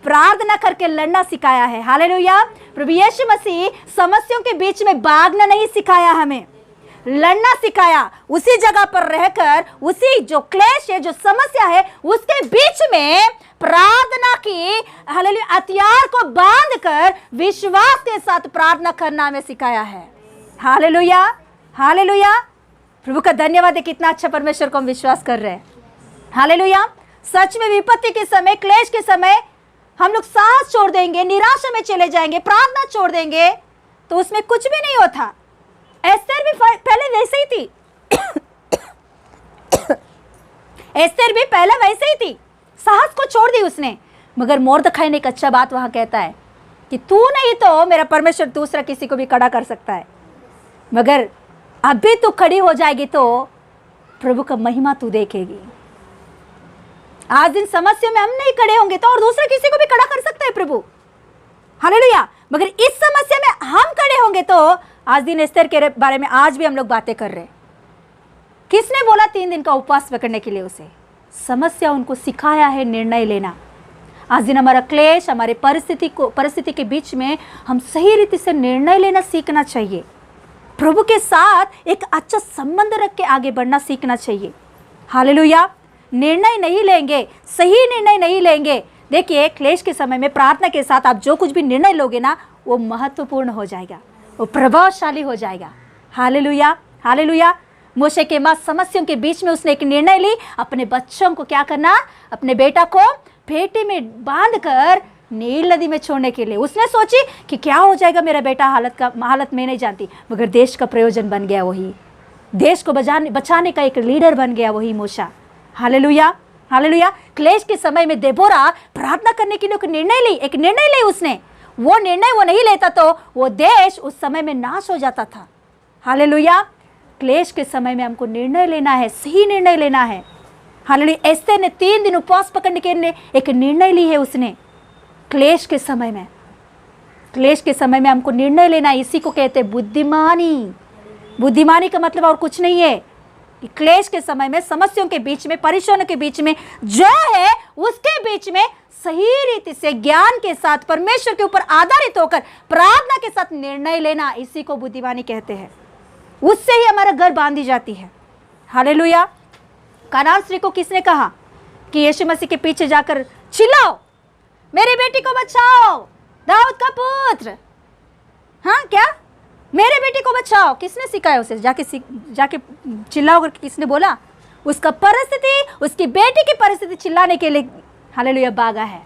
प्रार्थना करके लड़ना सिखाया है। हालेलुया। प्रभु यीशु मसीह समस्याओं के बीच में भागना नहीं सिखाया, हमें लड़ना सिखाया। उसी जगह पर रहकर, उसी जो क्लेश है, जो समस्या है, उसके बीच में प्रार्थना की, हालेलुया, हथियार को बांधकर विश्वास के साथ प्रार्थना करना हमें सिखाया है। Hallelujah, hallelujah. प्रभु का धन्यवाद है, कितना अच्छा परमेश्वर को हम विश्वास कर रहे हैं। हालेलुया। सच में विपत्ति के समय, क्लेश के समय हम लोग साहस छोड़ देंगे, निराशा में चले जाएंगे, प्रार्थना छोड़ देंगे, तो उसमें कुछ भी नहीं होता। एस्तेर भी पहले वैसे ही थी एस्तेर भी पहले वैसे ही थी, साहस को छोड़ दी उसने। मगर मोर्दखाई ने एक अच्छा बात वहां कहता है कि तू नहीं तो मेरा परमेश्वर दूसरा किसी को भी खड़ा कर सकता है, मगर अभी तू खड़ी हो जाएगी तो प्रभु का महिमा तू देखेगी। आज दिन समस्या में हम नहीं खड़े होंगे तो और दूसरा किसी को भी खड़ा कर सकता है प्रभु। हालेलुया। मगर इस समस्या में हम खड़े होंगे तो आज दिन एस्तेर के बारे में आज भी हम लोग बातें कर रहे हैं। किसने बोला 3 दिन का उपवास पकड़ने के लिए उसे? समस्या उनको सिखाया है निर्णय लेना। आज दिन हमारा क्लेश, हमारे परिस्थिति के बीच में हम सही रीति से निर्णय लेना सीखना चाहिए। प्रभु के साथ एक अच्छा संबंध रख के आगे बढ़ना सीखना चाहिए। हालेलुया। निर्णय नहीं लेंगे, सही निर्णय नहीं लेंगे, देखिए क्लेश के समय में प्रार्थना के साथ आप जो कुछ भी निर्णय लोगे ना, वो महत्वपूर्ण हो जाएगा, वो प्रभावशाली हो जाएगा। Hallelujah, hallelujah. मूसा के मां समस्याओं के बीच में उसने एक निर्णय ली, अपने बच्चों को क्या करना, अपने बेटा को पेटी में बांधकर नील नदी में छोड़ने के लिए। उसने सोची कि क्या हो जाएगा मेरा बेटा, हालत में नहीं जानती, मगर देश का प्रयोजन बन गया वही, देश को बचाने का एक लीडर बन गया वही मूसा। Hallelujah, hallelujah. क्लेश के समय में देबोरा प्रार्थना करने के लिए एक निर्णय ली उसने। वो निर्णय वो नहीं लेता तो वो देश उस समय में नाश हो जाता था। हालेलुया। क्लेश के समय में हमको निर्णय लेना है, सही निर्णय लेना है। हालेलुया। एस्तेर ने 3 दिन उपवास पकड़ने के लिए एक निर्णय ली है उसने। क्लेश के समय में, क्लेश के समय में हमको निर्णय लेना, इसी को कहते हैं बुद्धिमानी। बुद्धिमानी का मतलब और कुछ नहीं है कि क्लेश के समय में, समस्याओं के बीच में, परेशानियों के बीच में जो है उसके बीच में सही रीति से ज्ञान के साथ परमेश्वर के ऊपर आधारित होकर प्रार्थना के साथ निर्णय लेना, इसी को बुद्धिमानी कहते हैं। उससे ही हमारा घर बांधी जाती है। हालेलुया। कानान स्त्री को किसने कहा कि यीशु मसीह के पीछे जाकर चिल्लाओ, मेरी बेटी को बचाओ, दाऊद का पुत्र। हाँ, क्या मेरे बेटी को बचाओ? किसने सिखाया उसे? जाके चिल्लाओ करके किसने बोला? उसका परिस्थिति, उसकी बेटी की परिस्थिति चिल्लाने के लिए हालेलुया भागा है।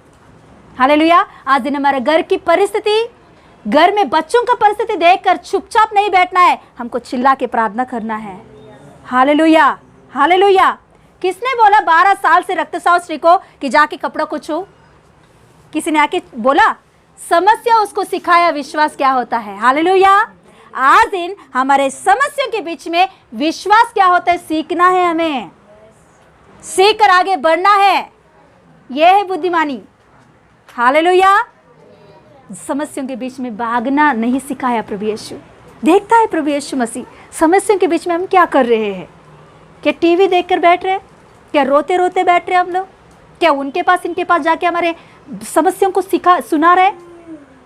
हालेलुया। आज दिन हमारे घर की परिस्थिति, घर में बच्चों का परिस्थिति देखकर चुपचाप नहीं बैठना है, हमको चिल्ला के प्रार्थना करना है। Hallelujah, hallelujah. किसने बोला 12 साल से रक्तस्राव स्त्री को कि जाके कपड़ा को छू? किसी ने आके बोला? समस्या उसको सिखाया विश्वास क्या होता है। हालेलुया। आज दिन हमारे समस्या के बीच में विश्वास क्या होता है सीखना है, हमें सीख कर आगे बढ़ना है। यह है बुद्धिमानी। हालेलुया। समस्याओं के बीच में भागना नहीं सिखाया प्रभु यीशु। देखता है प्रभु यीशु मसीह समस्याओं के बीच में हम क्या कर रहे हैं। क्या टीवी देखकर बैठ रहे, क्या रोते रोते बैठ रहे हम लोग, क्या उनके पास इनके पास जाके हमारे समस्याओं को सुना रहे?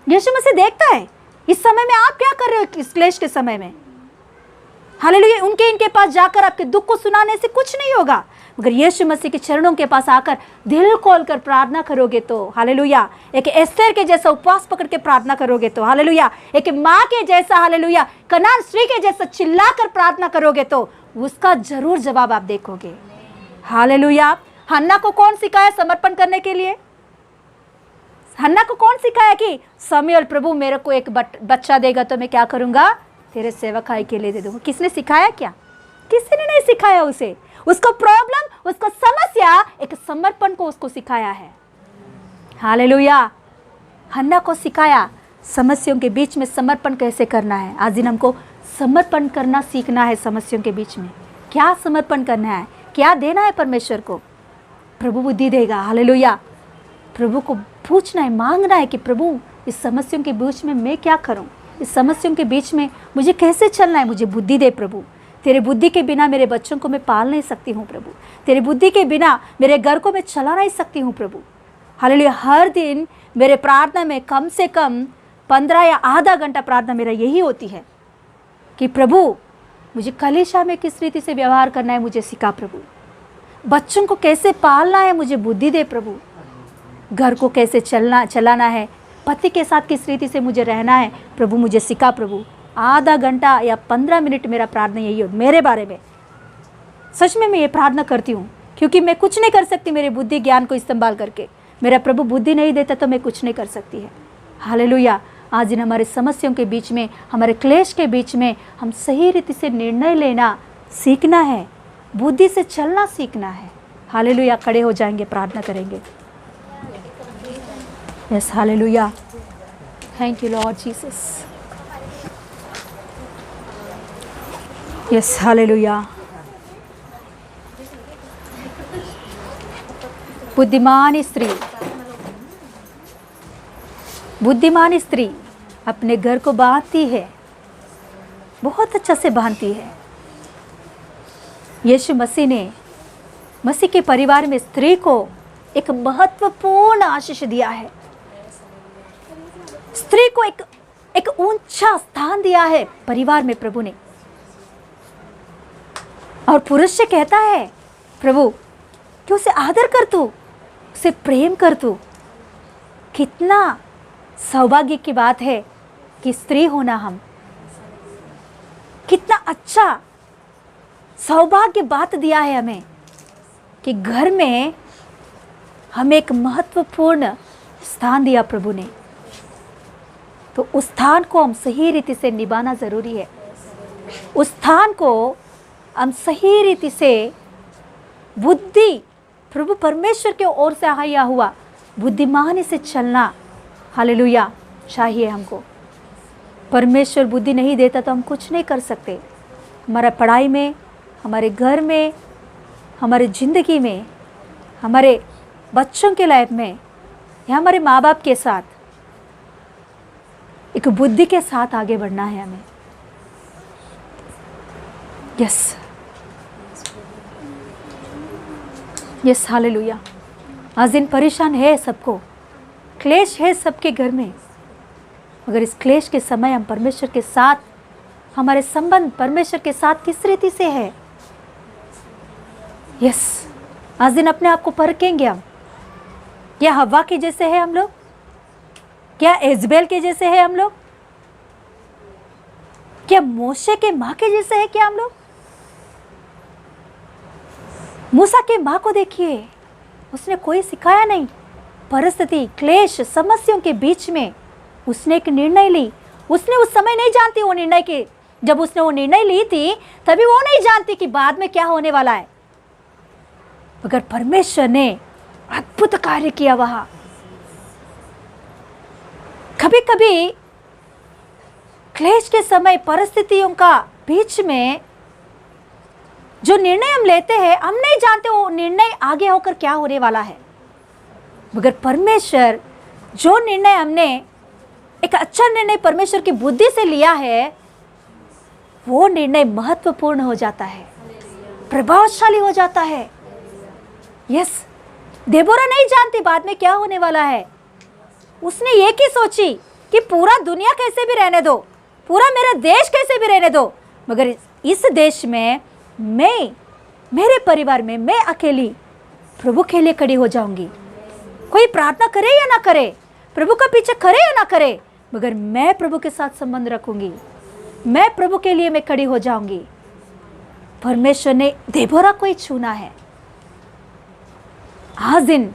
यीशु मसीह देखता है इस समय में आप क्या कर रहे हो, इस क्लेश के समय में। हालेलुया। उनके इनके पास जाकर आपके दुख को सुनाने से कुछ नहीं होगा, मगर यीशु मसीह के चरणों के पास आकर दिल खोलकर प्रार्थना करोगे तो हालेलुया, एक एस्तेर के जैसा उपवास पकड़ के प्रार्थना करोगे तो हालेलुया, एक माँ के जैसा हालेलुया, कनान स्त्री के जैसा चिल्लाकर प्रार्थना करोगे तो उसका जरूर जवाब आप देखोगे। हालेलुया, हन्ना को कौन सिखाया समर्पण करने के लिए? हन्ना को कौन सिखाया कि समूएल प्रभु मेरे को एक बच्चा देगा तो मैं क्या करूंगा, तेरे सेवकाई के लिए दे दूंगा? किसने सिखाया? क्या किसी ने नहीं सिखाया उसे। उसको प्रॉब्लम, उसको समस्या एक समर्पण को उसको सिखाया है। हालेलुया। हन्ना को सिखाया समस्याओं के बीच में समर्पण कैसे करना है। आज दिन हमको समर्पण करना सीखना है। समस्याओं के बीच में क्या समर्पण करना है, क्या देना है परमेश्वर को, प्रभु बुद्धि देगा। हालेलुया। प्रभु को पूछना है, मांगना है कि प्रभु इस समस्याओं के बीच में मैं क्या करूं, इस समस्याओं के बीच में मुझे कैसे चलना है, मुझे बुद्धि दे प्रभु। तेरे बुद्धि के बिना मेरे बच्चों को मैं पाल नहीं सकती हूँ प्रभु, तेरे बुद्धि के बिना मेरे घर को मैं चला नहीं सकती हूँ प्रभु। हालेलुया। हर दिन मेरे प्रार्थना में कम से कम 15 या आधा घंटा प्रार्थना मेरा यही होती है कि प्रभु मुझे कलीसिया में किस रीति से व्यवहार करना है मुझे सिखा प्रभु, बच्चों को कैसे पालना है मुझे बुद्धि दे प्रभु, घर को कैसे चलाना है, पति के साथ किस रीति से मुझे रहना है प्रभु मुझे सिखा प्रभु। आधा घंटा या 15 मिनट मेरा प्रार्थना यही हो मेरे बारे में। सच में मैं ये प्रार्थना करती हूँ क्योंकि मैं कुछ नहीं कर सकती मेरे बुद्धि ज्ञान को इस्तेमाल करके। मेरा प्रभु बुद्धि नहीं देता तो मैं कुछ नहीं कर सकती है। हालेलुया। आज दिन हमारे समस्याओं के बीच में, हमारे क्लेश के बीच में हम सही रीति से निर्णय लेना सीखना है, बुद्धि से चलना सीखना है। हालेलुया। खड़े हो जाएंगे, प्रार्थना करेंगे। Yes, hallelujah. Thank you Lord Jesus. Yes, hallelujah. बुद्धिमान स्त्री अपने घर को बांधती है, बहुत अच्छा से बांधती है। यीशु मसीह के परिवार में स्त्री को एक महत्वपूर्ण आशीष दिया है। स्त्री को एक ऊंचा स्थान दिया है परिवार में प्रभु ने। और पुरुष से कहता है प्रभु कि उसे आदर कर तू, उसे प्रेम कर तू। कितना सौभाग्य की बात है कि स्त्री होना हम, कितना अच्छा सौभाग्य बात दिया है हमें कि घर में हमें एक महत्वपूर्ण स्थान दिया प्रभु ने। तो उस स्थान को हम सही रीति से निभाना ज़रूरी है। उस स्थान को हम सही रीति से बुद्धि प्रभु परमेश्वर के ओर से आया हुआ बुद्धिमानी से चलना, हालेलुया, चाहिए हमको। परमेश्वर बुद्धि नहीं देता तो हम कुछ नहीं कर सकते। हमारा पढ़ाई में, हमारे घर में, हमारे ज़िंदगी में, हमारे बच्चों के लाइफ में या हमारे माँ बाप के साथ एक बुद्धि के साथ आगे बढ़ना है हमें। Yes, yes, hallelujah. आज दिन परेशान है सबको, क्लेश है सबके घर में, मगर इस क्लेश के समय हम परमेश्वर के साथ, हमारे संबंध परमेश्वर के साथ किस रीति से है। यस, आज दिन अपने आप को परखेंगे हम। क्या हवा के जैसे है हम लोग? क्या इज़बेल के जैसे है हम लोग? क्या मोशे के माँ के जैसे है क्या हम लोग? मूसा के माँ को देखिए, उसने कोई सिखाया नहीं। परिस्थिति, क्लेश, समस्याओं के बीच में उसने एक निर्णय ली। उसने उस समय नहीं जानती वो निर्णय के, जब उसने वो निर्णय ली थी तभी वो नहीं जानती कि बाद में क्या होने वाला है, मगर परमेश्वर ने अद्भुत कार्य किया वहां। कभी कभी क्लेश के समय, परिस्थितियों का बीच में जो निर्णय हम लेते हैं, हम नहीं जानते वो निर्णय आगे होकर क्या होने वाला है, मगर परमेश्वर जो निर्णय हमने, एक अच्छा निर्णय परमेश्वर की बुद्धि से लिया है, वो निर्णय महत्वपूर्ण हो जाता है, प्रभावशाली हो जाता है। यस, देबोरा नहीं जानती बाद में क्या होने वाला है। उसने ये की सोची कि पूरा दुनिया कैसे भी रहने दो, पूरा मेरा देश कैसे भी रहने दो, मगर इस देश में मैं, मेरे परिवार में मैं अकेली प्रभु के लिए खड़ी हो जाऊंगी। कोई प्रार्थना करे या ना करे, प्रभु का पीछे करे या ना करे, मगर मैं प्रभु के साथ संबंध रखूंगी, मैं प्रभु के लिए मैं खड़ी हो जाऊंगी। परमेश्वर ने देबोरा को ही चुना है। आज दिन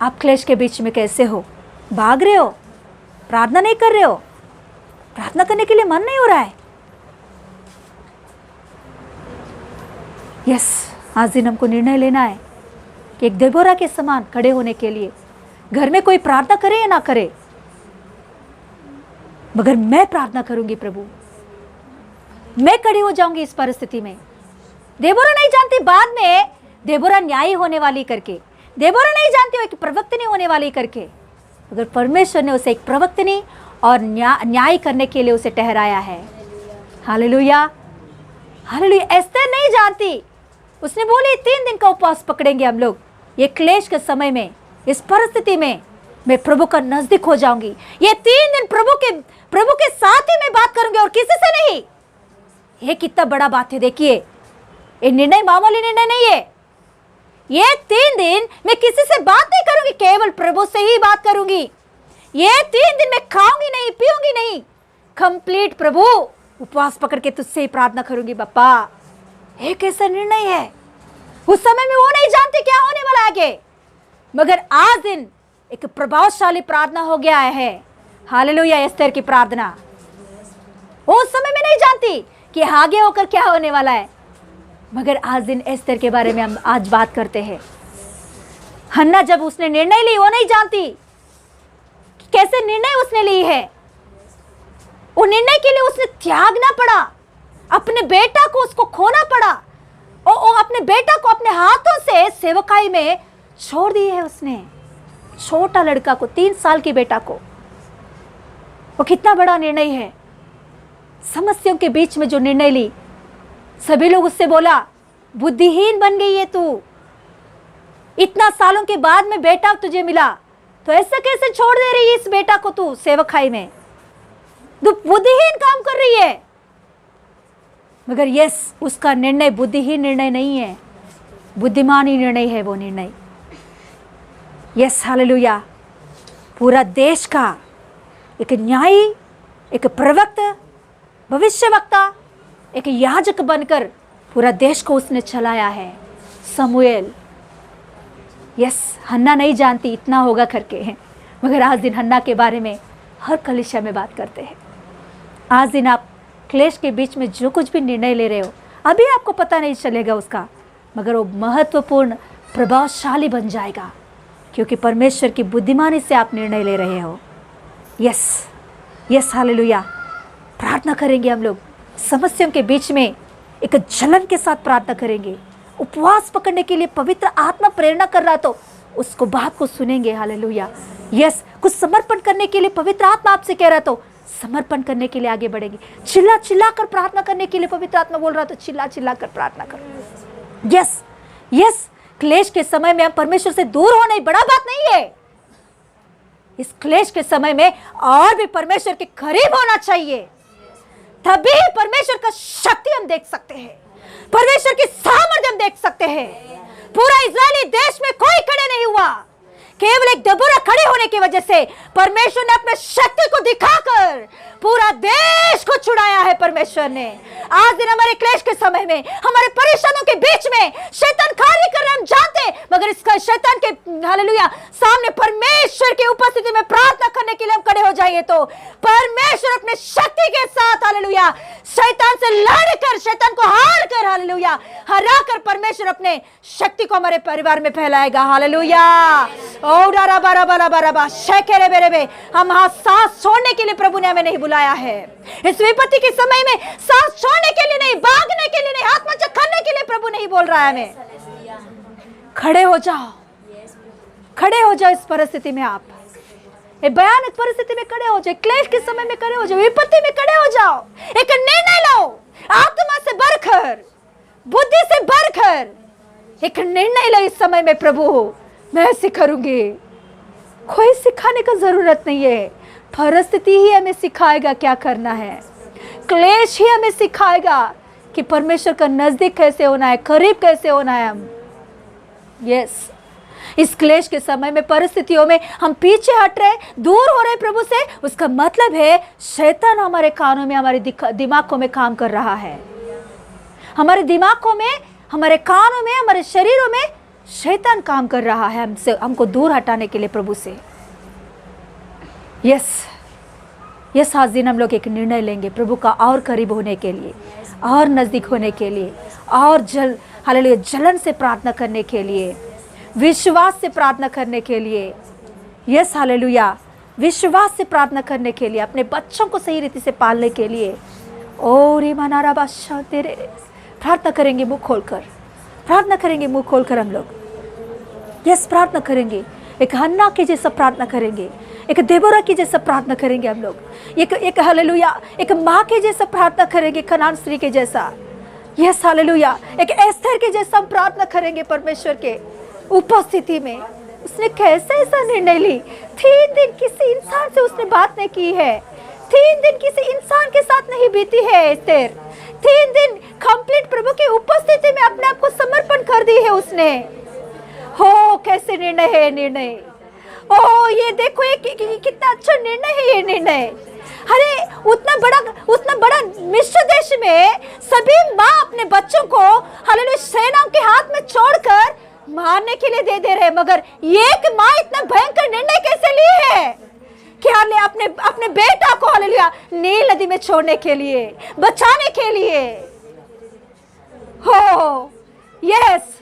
आप क्लेश के बीच में कैसे हो? भाग रहे हो, प्रार्थना नहीं कर रहे हो, प्रार्थना करने के लिए मन नहीं हो रहा है। यस, आज दिन हमको निर्णय लेना है कि एक देबोरा के समान खड़े होने के लिए, घर में कोई प्रार्थना करे या ना करे, मगर मैं प्रार्थना करूंगी प्रभु, मैं खड़ी हो जाऊंगी इस परिस्थिति में। देबोरा नहीं जानती बाद में देबोरा न्यायी होने वाली करके, देबोरा नहीं जानती वो एक प्रवक्तनी होने वाली करके, मगर परमेश्वर ने उसे एक प्रवक्तनी और न्याय करने के लिए उसे ठहराया है। Hallelujah, hallelujah. एस्तर नहीं जानती, उसने बोली 3 दिन का उपवास पकड़ेंगे हम लोग, ये क्लेश के समय में, इस परिस्थिति में मैं प्रभु का नजदीक हो जाऊंगी। ये 3 दिन प्रभु के साथ ही मैं बात करूंगी और किसी से नहीं। ये कितना बड़ा बात है। देखिए, ये निर्णय मामूली निर्णय नहीं है। ये 3 दिन मैं किसी से बात नहीं करूंगी, केवल प्रभु से ही बात करूंगी। ये 3 दिन मैं खाऊंगी नहीं, पीऊंगी नहीं, कंप्लीट प्रभु उपवास पकड़ के तुझसे ही प्रार्थना करूंगी। बापा, एक ऐसा निर्णय है। उस समय में वो नहीं जानती क्या होने वाला है आगे, मगर आज दिन एक प्रभावशाली प्रार्थना हो गया है। हालेलुया। एस्तर की प्रार्थना वो उस समय में नहीं जानती कि आगे होकर क्या होने वाला है, मगर आज दिन एस्तर के बारे में हम आज बात करते हैं। हन्ना जब उसने निर्णय ली, वो नहीं जानती कि कैसे निर्णय उसने ली है। वो निर्णय के लिए उसने त्यागना पड़ा, अपने बेटा को उसको खोना पड़ा, और अपने बेटा को अपने हाथों से सेवकाई में छोड़ दी है उसने। छोटा लड़का को, 3 साल की बेटा को। वो कितना बड़ा निर्णय है। समस्याओं के बीच में जो निर्णय ली, सभी लोग उससे बोला बुद्धिहीन बन गई है तू, इतना सालों के बाद में बेटा तुझे मिला तो ऐसा कैसे छोड़ दे रही है इस बेटा को तू सेवकाई में, तू बुद्धिहीन काम कर रही है। मगर यस, उसका निर्णय बुद्धिहीन निर्णय नहीं है, बुद्धिमानी निर्णय है वो निर्णय। Yes, hallelujah. पूरा देश का एक न्यायी, एक प्रवक्ता, भविष्यवक्ता, एक याजक बनकर पूरा देश को उसने चलाया है। समूएल। यस, हन्ना नहीं जानती इतना होगा करके, मगर आज दिन हन्ना के बारे में हर कलीसिया में बात करते हैं। आज दिन आप क्लेश के बीच में जो कुछ भी निर्णय ले रहे हो, अभी आपको पता नहीं चलेगा उसका, मगर वो महत्वपूर्ण, प्रभावशाली बन जाएगा, क्योंकि परमेश्वर की बुद्धिमानी से आप निर्णय ले रहे हो। Yes, yes, hallelujah. प्रार्थना करेंगे हम लोग, समस्याओं के बीच में एक जलन के साथ प्रार्थना करेंगे। उपवास पकड़ने के लिए पवित्र आत्मा प्रेरणा कर रहा तो उसको बात को सुनेंगे। हालेलुया। यस, कुछ समर्पण करने के लिए पवित्र आत्मा आपसे कह रहा तो समर्पण करने के लिए आगे बढ़ेंगे। चिल्ला चिल्ला कर प्रार्थना करने के लिए पवित्र आत्मा बोल रहा तो चिल्ला चिल्ला कर प्रार्थना करो। Yes, yes. क्लेश के समय में हम परमेश्वर से दूर होना ही बड़ा बात नहीं है। इस क्लेश के समय में और भी परमेश्वर के करीब होना चाहिए, तभी परमेश्वर का शक्ति हम देख सकते हैं, परमेश्वर की सामर्थ्य हम देख सकते हैं। पूरा इजरायली देश में कोई खड़े नहीं हुआ, केवल एक देबोरा खड़े होने की वजह से परमेश्वर ने अपने शक्ति को दिखाकर पूरा देश को छुड़ाया है। परमेश्वर ने आज दिन हमारे क्लेश के समय में, हमारे परेशानियों के बीच में शैतान कार्य कर रहे हम जानते हैं, मगर इसका शैतान के हालेलुया सामने परमेश्वर की उपस्थिति में प्रार्थना करने के लिए हम खड़े हो जाइए तो परमेश्वर अपने शक्ति के साथ हालेलुया शैतान से लड़कर, शैतान को हार कर, हालेलुया हरा कर परमेश्वर अपने शक्ति को हमारे परिवार में फैलाएगा। हालेलुया। हम सांस छोड़ने के लिए प्रभु ने हमें नहीं बुलाया है। इस विपत्ति के समय में सांस छोड़ने के लिए नहीं, भागने के लिए नहीं, आत्महत्या करने के लिए प्रभु नहीं बोल रहा है हमें। खड़े हो जाओ, खड़े हो जाओ। इस परिस्थिति में आप भयानक परिस्थिति में खड़े हो जाओ, क्लेश के समय में खड़े हो जाओ, विपत्ति में खड़े हो जाओ। एक निर्णय लो, आत्मा से बढ़कर, बुद्धि से बढ़कर एक निर्णय लो इस समय में, प्रभु मैं ऐसे करूंगी। कोई सिखाने का जरूरत नहीं है, परिस्थिति ही हमें सिखाएगा क्या करना है। क्लेश ही हमें सिखाएगा कि परमेश्वर का नजदीक कैसे होना है, करीब कैसे होना है हम। यस, इस क्लेश के समय में, परिस्थितियों में हम पीछे हट रहे, दूर हो रहे प्रभु से, उसका मतलब है शैतान हमारे कानों में, हमारे दिमागों में काम कर रहा है। हमारे दिमागों में, हमारे कानों में, हमारे शरीरों में शैतान काम कर रहा है हमसे, हमको दूर हटाने के लिए प्रभु से। यस आज दिन हम लोग एक निर्णय लेंगे प्रभु का और करीब होने के लिए, और नज़दीक होने के लिए, और हालेलुया जलन से प्रार्थना करने के लिए, विश्वास से प्रार्थना करने के लिए। यस हालेलुया विश्वास से प्रार्थना करने के लिए, अपने बच्चों को सही रीति से पालने के लिए। ओ रे मनारा बादशाह तेरे प्रार्थना करेंगे मुंह खोलकर, प्रार्थना करेंगे मुंह खोलकर हम लोग। यस प्रार्थना करेंगे, एक हन्ना के जैसा प्रार्थना करेंगे, एक देबोरा की जैसा प्रार्थना करेंगे हम लोग। एक हालेलुया एक माँ के जैसा प्रार्थना करेंगे, कनान स्त्री के जैसा। यस हालेलुया एक एस्थर के जैसा हम प्रार्थना करेंगे परमेश्वर के उपस्थिति में। उसने कैसे ऐसा निर्णय ली? 3 दिन किसी इंसान से उसने बात नहीं की है, 3 दिन किसी इंसान के साथ नहीं बीती है एस्थर। 3 दिन कंप्लीट प्रभु की उपस्थिति में अपने आप को समर्पण कर दी है उसने। हो कैसे निर्णय है निर्णय। ओ ये देखो ये कितना अच्छा निर्णय है ये निर्णय। अरे उतना बड़ा मिस्र देश में सभी माँ अपने बच्चों को हालेलुया सेनाओं के हाथ में छोड़कर मारने के लिए दे रहे, मगर एक माँ इतना भयंकर निर्णय कैसे ली है कि अपने बेटा को हालेलुया नील नदी में छोड़ने के लिए, बचाने के लिए। हो यस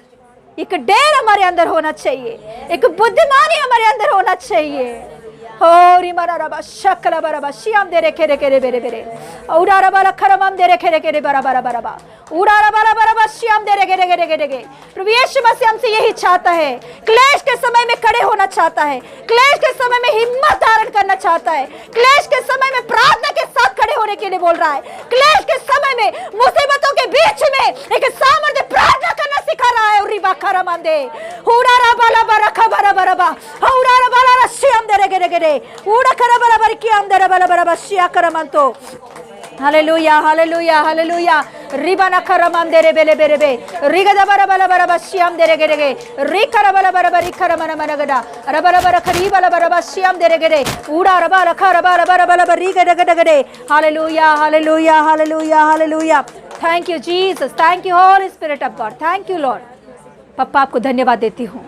एक डेर हमारे अंदर होना चाहिए, एक बुद्धिमानी हमारे अंदर होना चाहिए। हो रिमारा रबा शकला बराबा श्याम दे रेखे रेखे रे बेरे बेरे उड़ा रबा खरमम दे रेखे रेखे रे बराबा बराबा उड़ा रबा बराबा श्याम दे रेखे रेखे रेखे रेखे। प्रभु यीशु मसीह हमसे यही चाहता है, क्लेश के समय में खड़े होना चाहता है, क्लेश के समय में हिम्मत धारण करना चाहता है, क्लेश के समय में प्रार्थना के साथ खड़े होने के लिए बोल रहा है, क्लेश के समय में मुसीबतों के बीच में एक सामर्थ्य प्रार्थना करना सिखा रहा है। रिबा खरमम दे उड़ा रबा बरखा बराबा उड़ा रबा श्याम दे रेखे रेखे उड़ा करा बराबर किया हम दे बराबर श्या करमंतो। हालेलुया हालेलुया हालेलुया रिबाना करमम दे रे बेले बेरे बे रिगदा बराबर बराबर श्याम दे रे गे रि करा बराबर करमन मनगदा रबर खरी बराबर श्याम दे रे गे उड़ा रबा रखा रबा बराबर रि गडगड गडे। Hallelujah hallelujah hallelujah hallelujah. Thank you Jesus, thank you Holy Spirit of God, thank you Lord. पप्पा आपको धन्यवाद देती हूँ,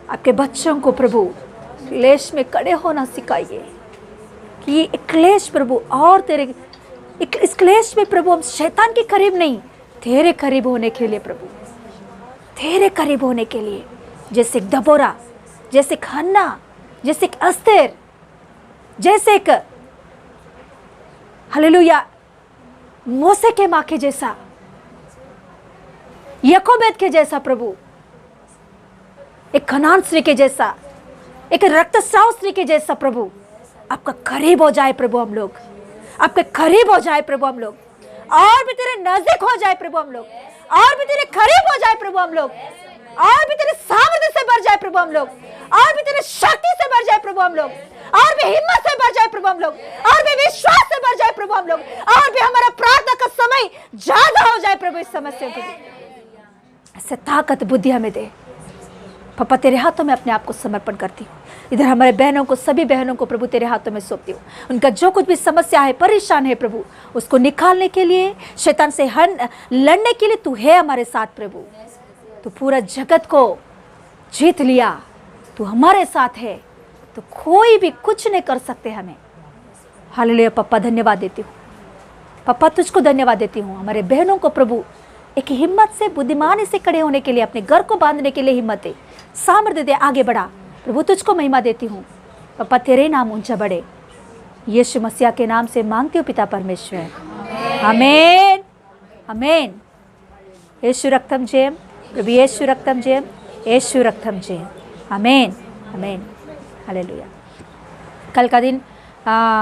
आपके बच्चों को प्रभु क्लेश में खड़े होना सिखाइए कि ये क्लेश प्रभु और तेरे इस क्लेश में प्रभु हम शैतान के करीब नहीं, तेरे करीब होने के लिए प्रभु, तेरे करीब होने के लिए, जैसे एक दबोरा, जैसे एक हन्ना, जैसे एक एस्थर, जैसे एक हालेलुया मूसा के माँ के जैसा, याकूब के जैसा प्रभु, एक कनान स्त्री के जैसा, एक रक्तस्राव स्त्री के जैसा प्रभु आपका करीब हो जाए प्रभु हम लोग, आपके करीब हो जाए प्रभु हम लोग, और भी तेरे नजदीक हो जाए प्रभु हम लोग, और भी तेरे करीब हो जाए प्रभु हम लोग, और भी तेरे सामर्थ्य से बढ़ जाए प्रभु हम लोग, और भी तेरे शक्ति से बढ़ जाए प्रभु हम लोग, और भी हिम्मत से बढ़ जाए प्रभु हम लोग, और भी विश्वास से बढ़ जाए प्रभु हम लोग, और भी हमारा प्रार्थना का समय ज्यादा हो जाए प्रभु इस समस्या के लिए। ऐसे ताकत बुद्धि हमें दे पापा, तेरे हाथों में अपने आप को समर्पण करती हूँ। इधर हमारे बहनों को, सभी बहनों को प्रभु तेरे हाथों में सौंपती हूँ। उनका जो कुछ भी समस्या है, परेशान है प्रभु, उसको निकालने के लिए, शैतान से लड़ने के लिए तू है हमारे साथ प्रभु। तू पूरा जगत को जीत लिया, तू हमारे साथ है, तो कोई भी कुछ नहीं कर सकते हमें। हालेलुया पापा, धन्यवाद देती हूँ पापा, तुझको धन्यवाद देती हूँ। हमारे बहनों को प्रभु एक हिम्मत से, बुद्धिमानी से खड़े होने के लिए, अपने घर को बांधने के लिए हिम्मत दे, सामर्थ्य दे, आगे बढ़ा प्रभु। तुझको महिमा देती हूँ पापा, तेरे नाम ऊंचा बढ़े, यीशु मसीह के नाम से मांगती हूँ पिता परमेश्वर, आमीन आमीन। यीशु रक्तम जयम प्रभु, यीशु रक्तम जयम, यीशु रक्तम जयम, आमीन आमीन हालेलुया। कल का दिन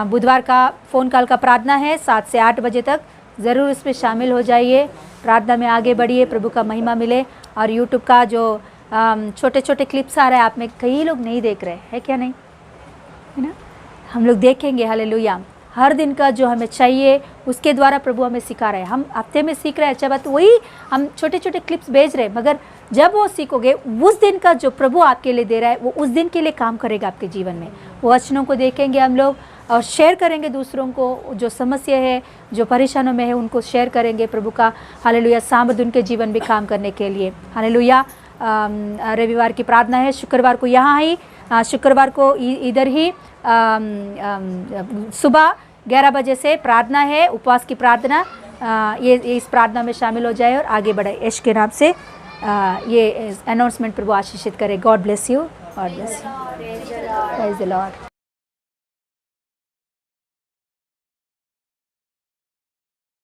बुधवार का फ़ोन कॉल का प्रार्थना है 7 से 8 बजे तक, ज़रूर उसमें शामिल हो जाइए, प्रार्थना में आगे बढ़िए, प्रभु का महिमा मिले। और यूट्यूब का जो छोटे छोटे क्लिप्स आ रहे हैं, आप में कई लोग नहीं देख रहे हैं, क्या नहीं है ना? हम लोग देखेंगे हालेलुया। हर दिन का जो हमें चाहिए उसके द्वारा प्रभु हमें सिखा रहे हैं। हम हफ्ते में सीख रहे हैं, अच्छा बात, वही हम छोटे छोटे क्लिप्स भेज रहे हैं, मगर जब वो सीखोगे उस दिन का जो प्रभु आपके लिए दे रहा है, वो उस दिन के लिए काम करेगा आपके जीवन में। वो वचनों को देखेंगे हम लोग और शेयर करेंगे दूसरों को, जो समस्या है, जो परेशानों में है, उनको शेयर करेंगे प्रभु का हालेलुया, सामर्थ उनके जीवन में काम करने के लिए। हालेलुया। रविवार की प्रार्थना है, शुक्रवार को यहाँ ही, शुक्रवार को इधर ही सुबह 11 बजे से प्रार्थना है, उपवास की प्रार्थना। ये इस प्रार्थना में शामिल हो जाए और आगे बढ़े। यीशु के नाम से ये अनाउंसमेंट प्रभु आशीषित करे। God bless you, God bless you, praise the Lord.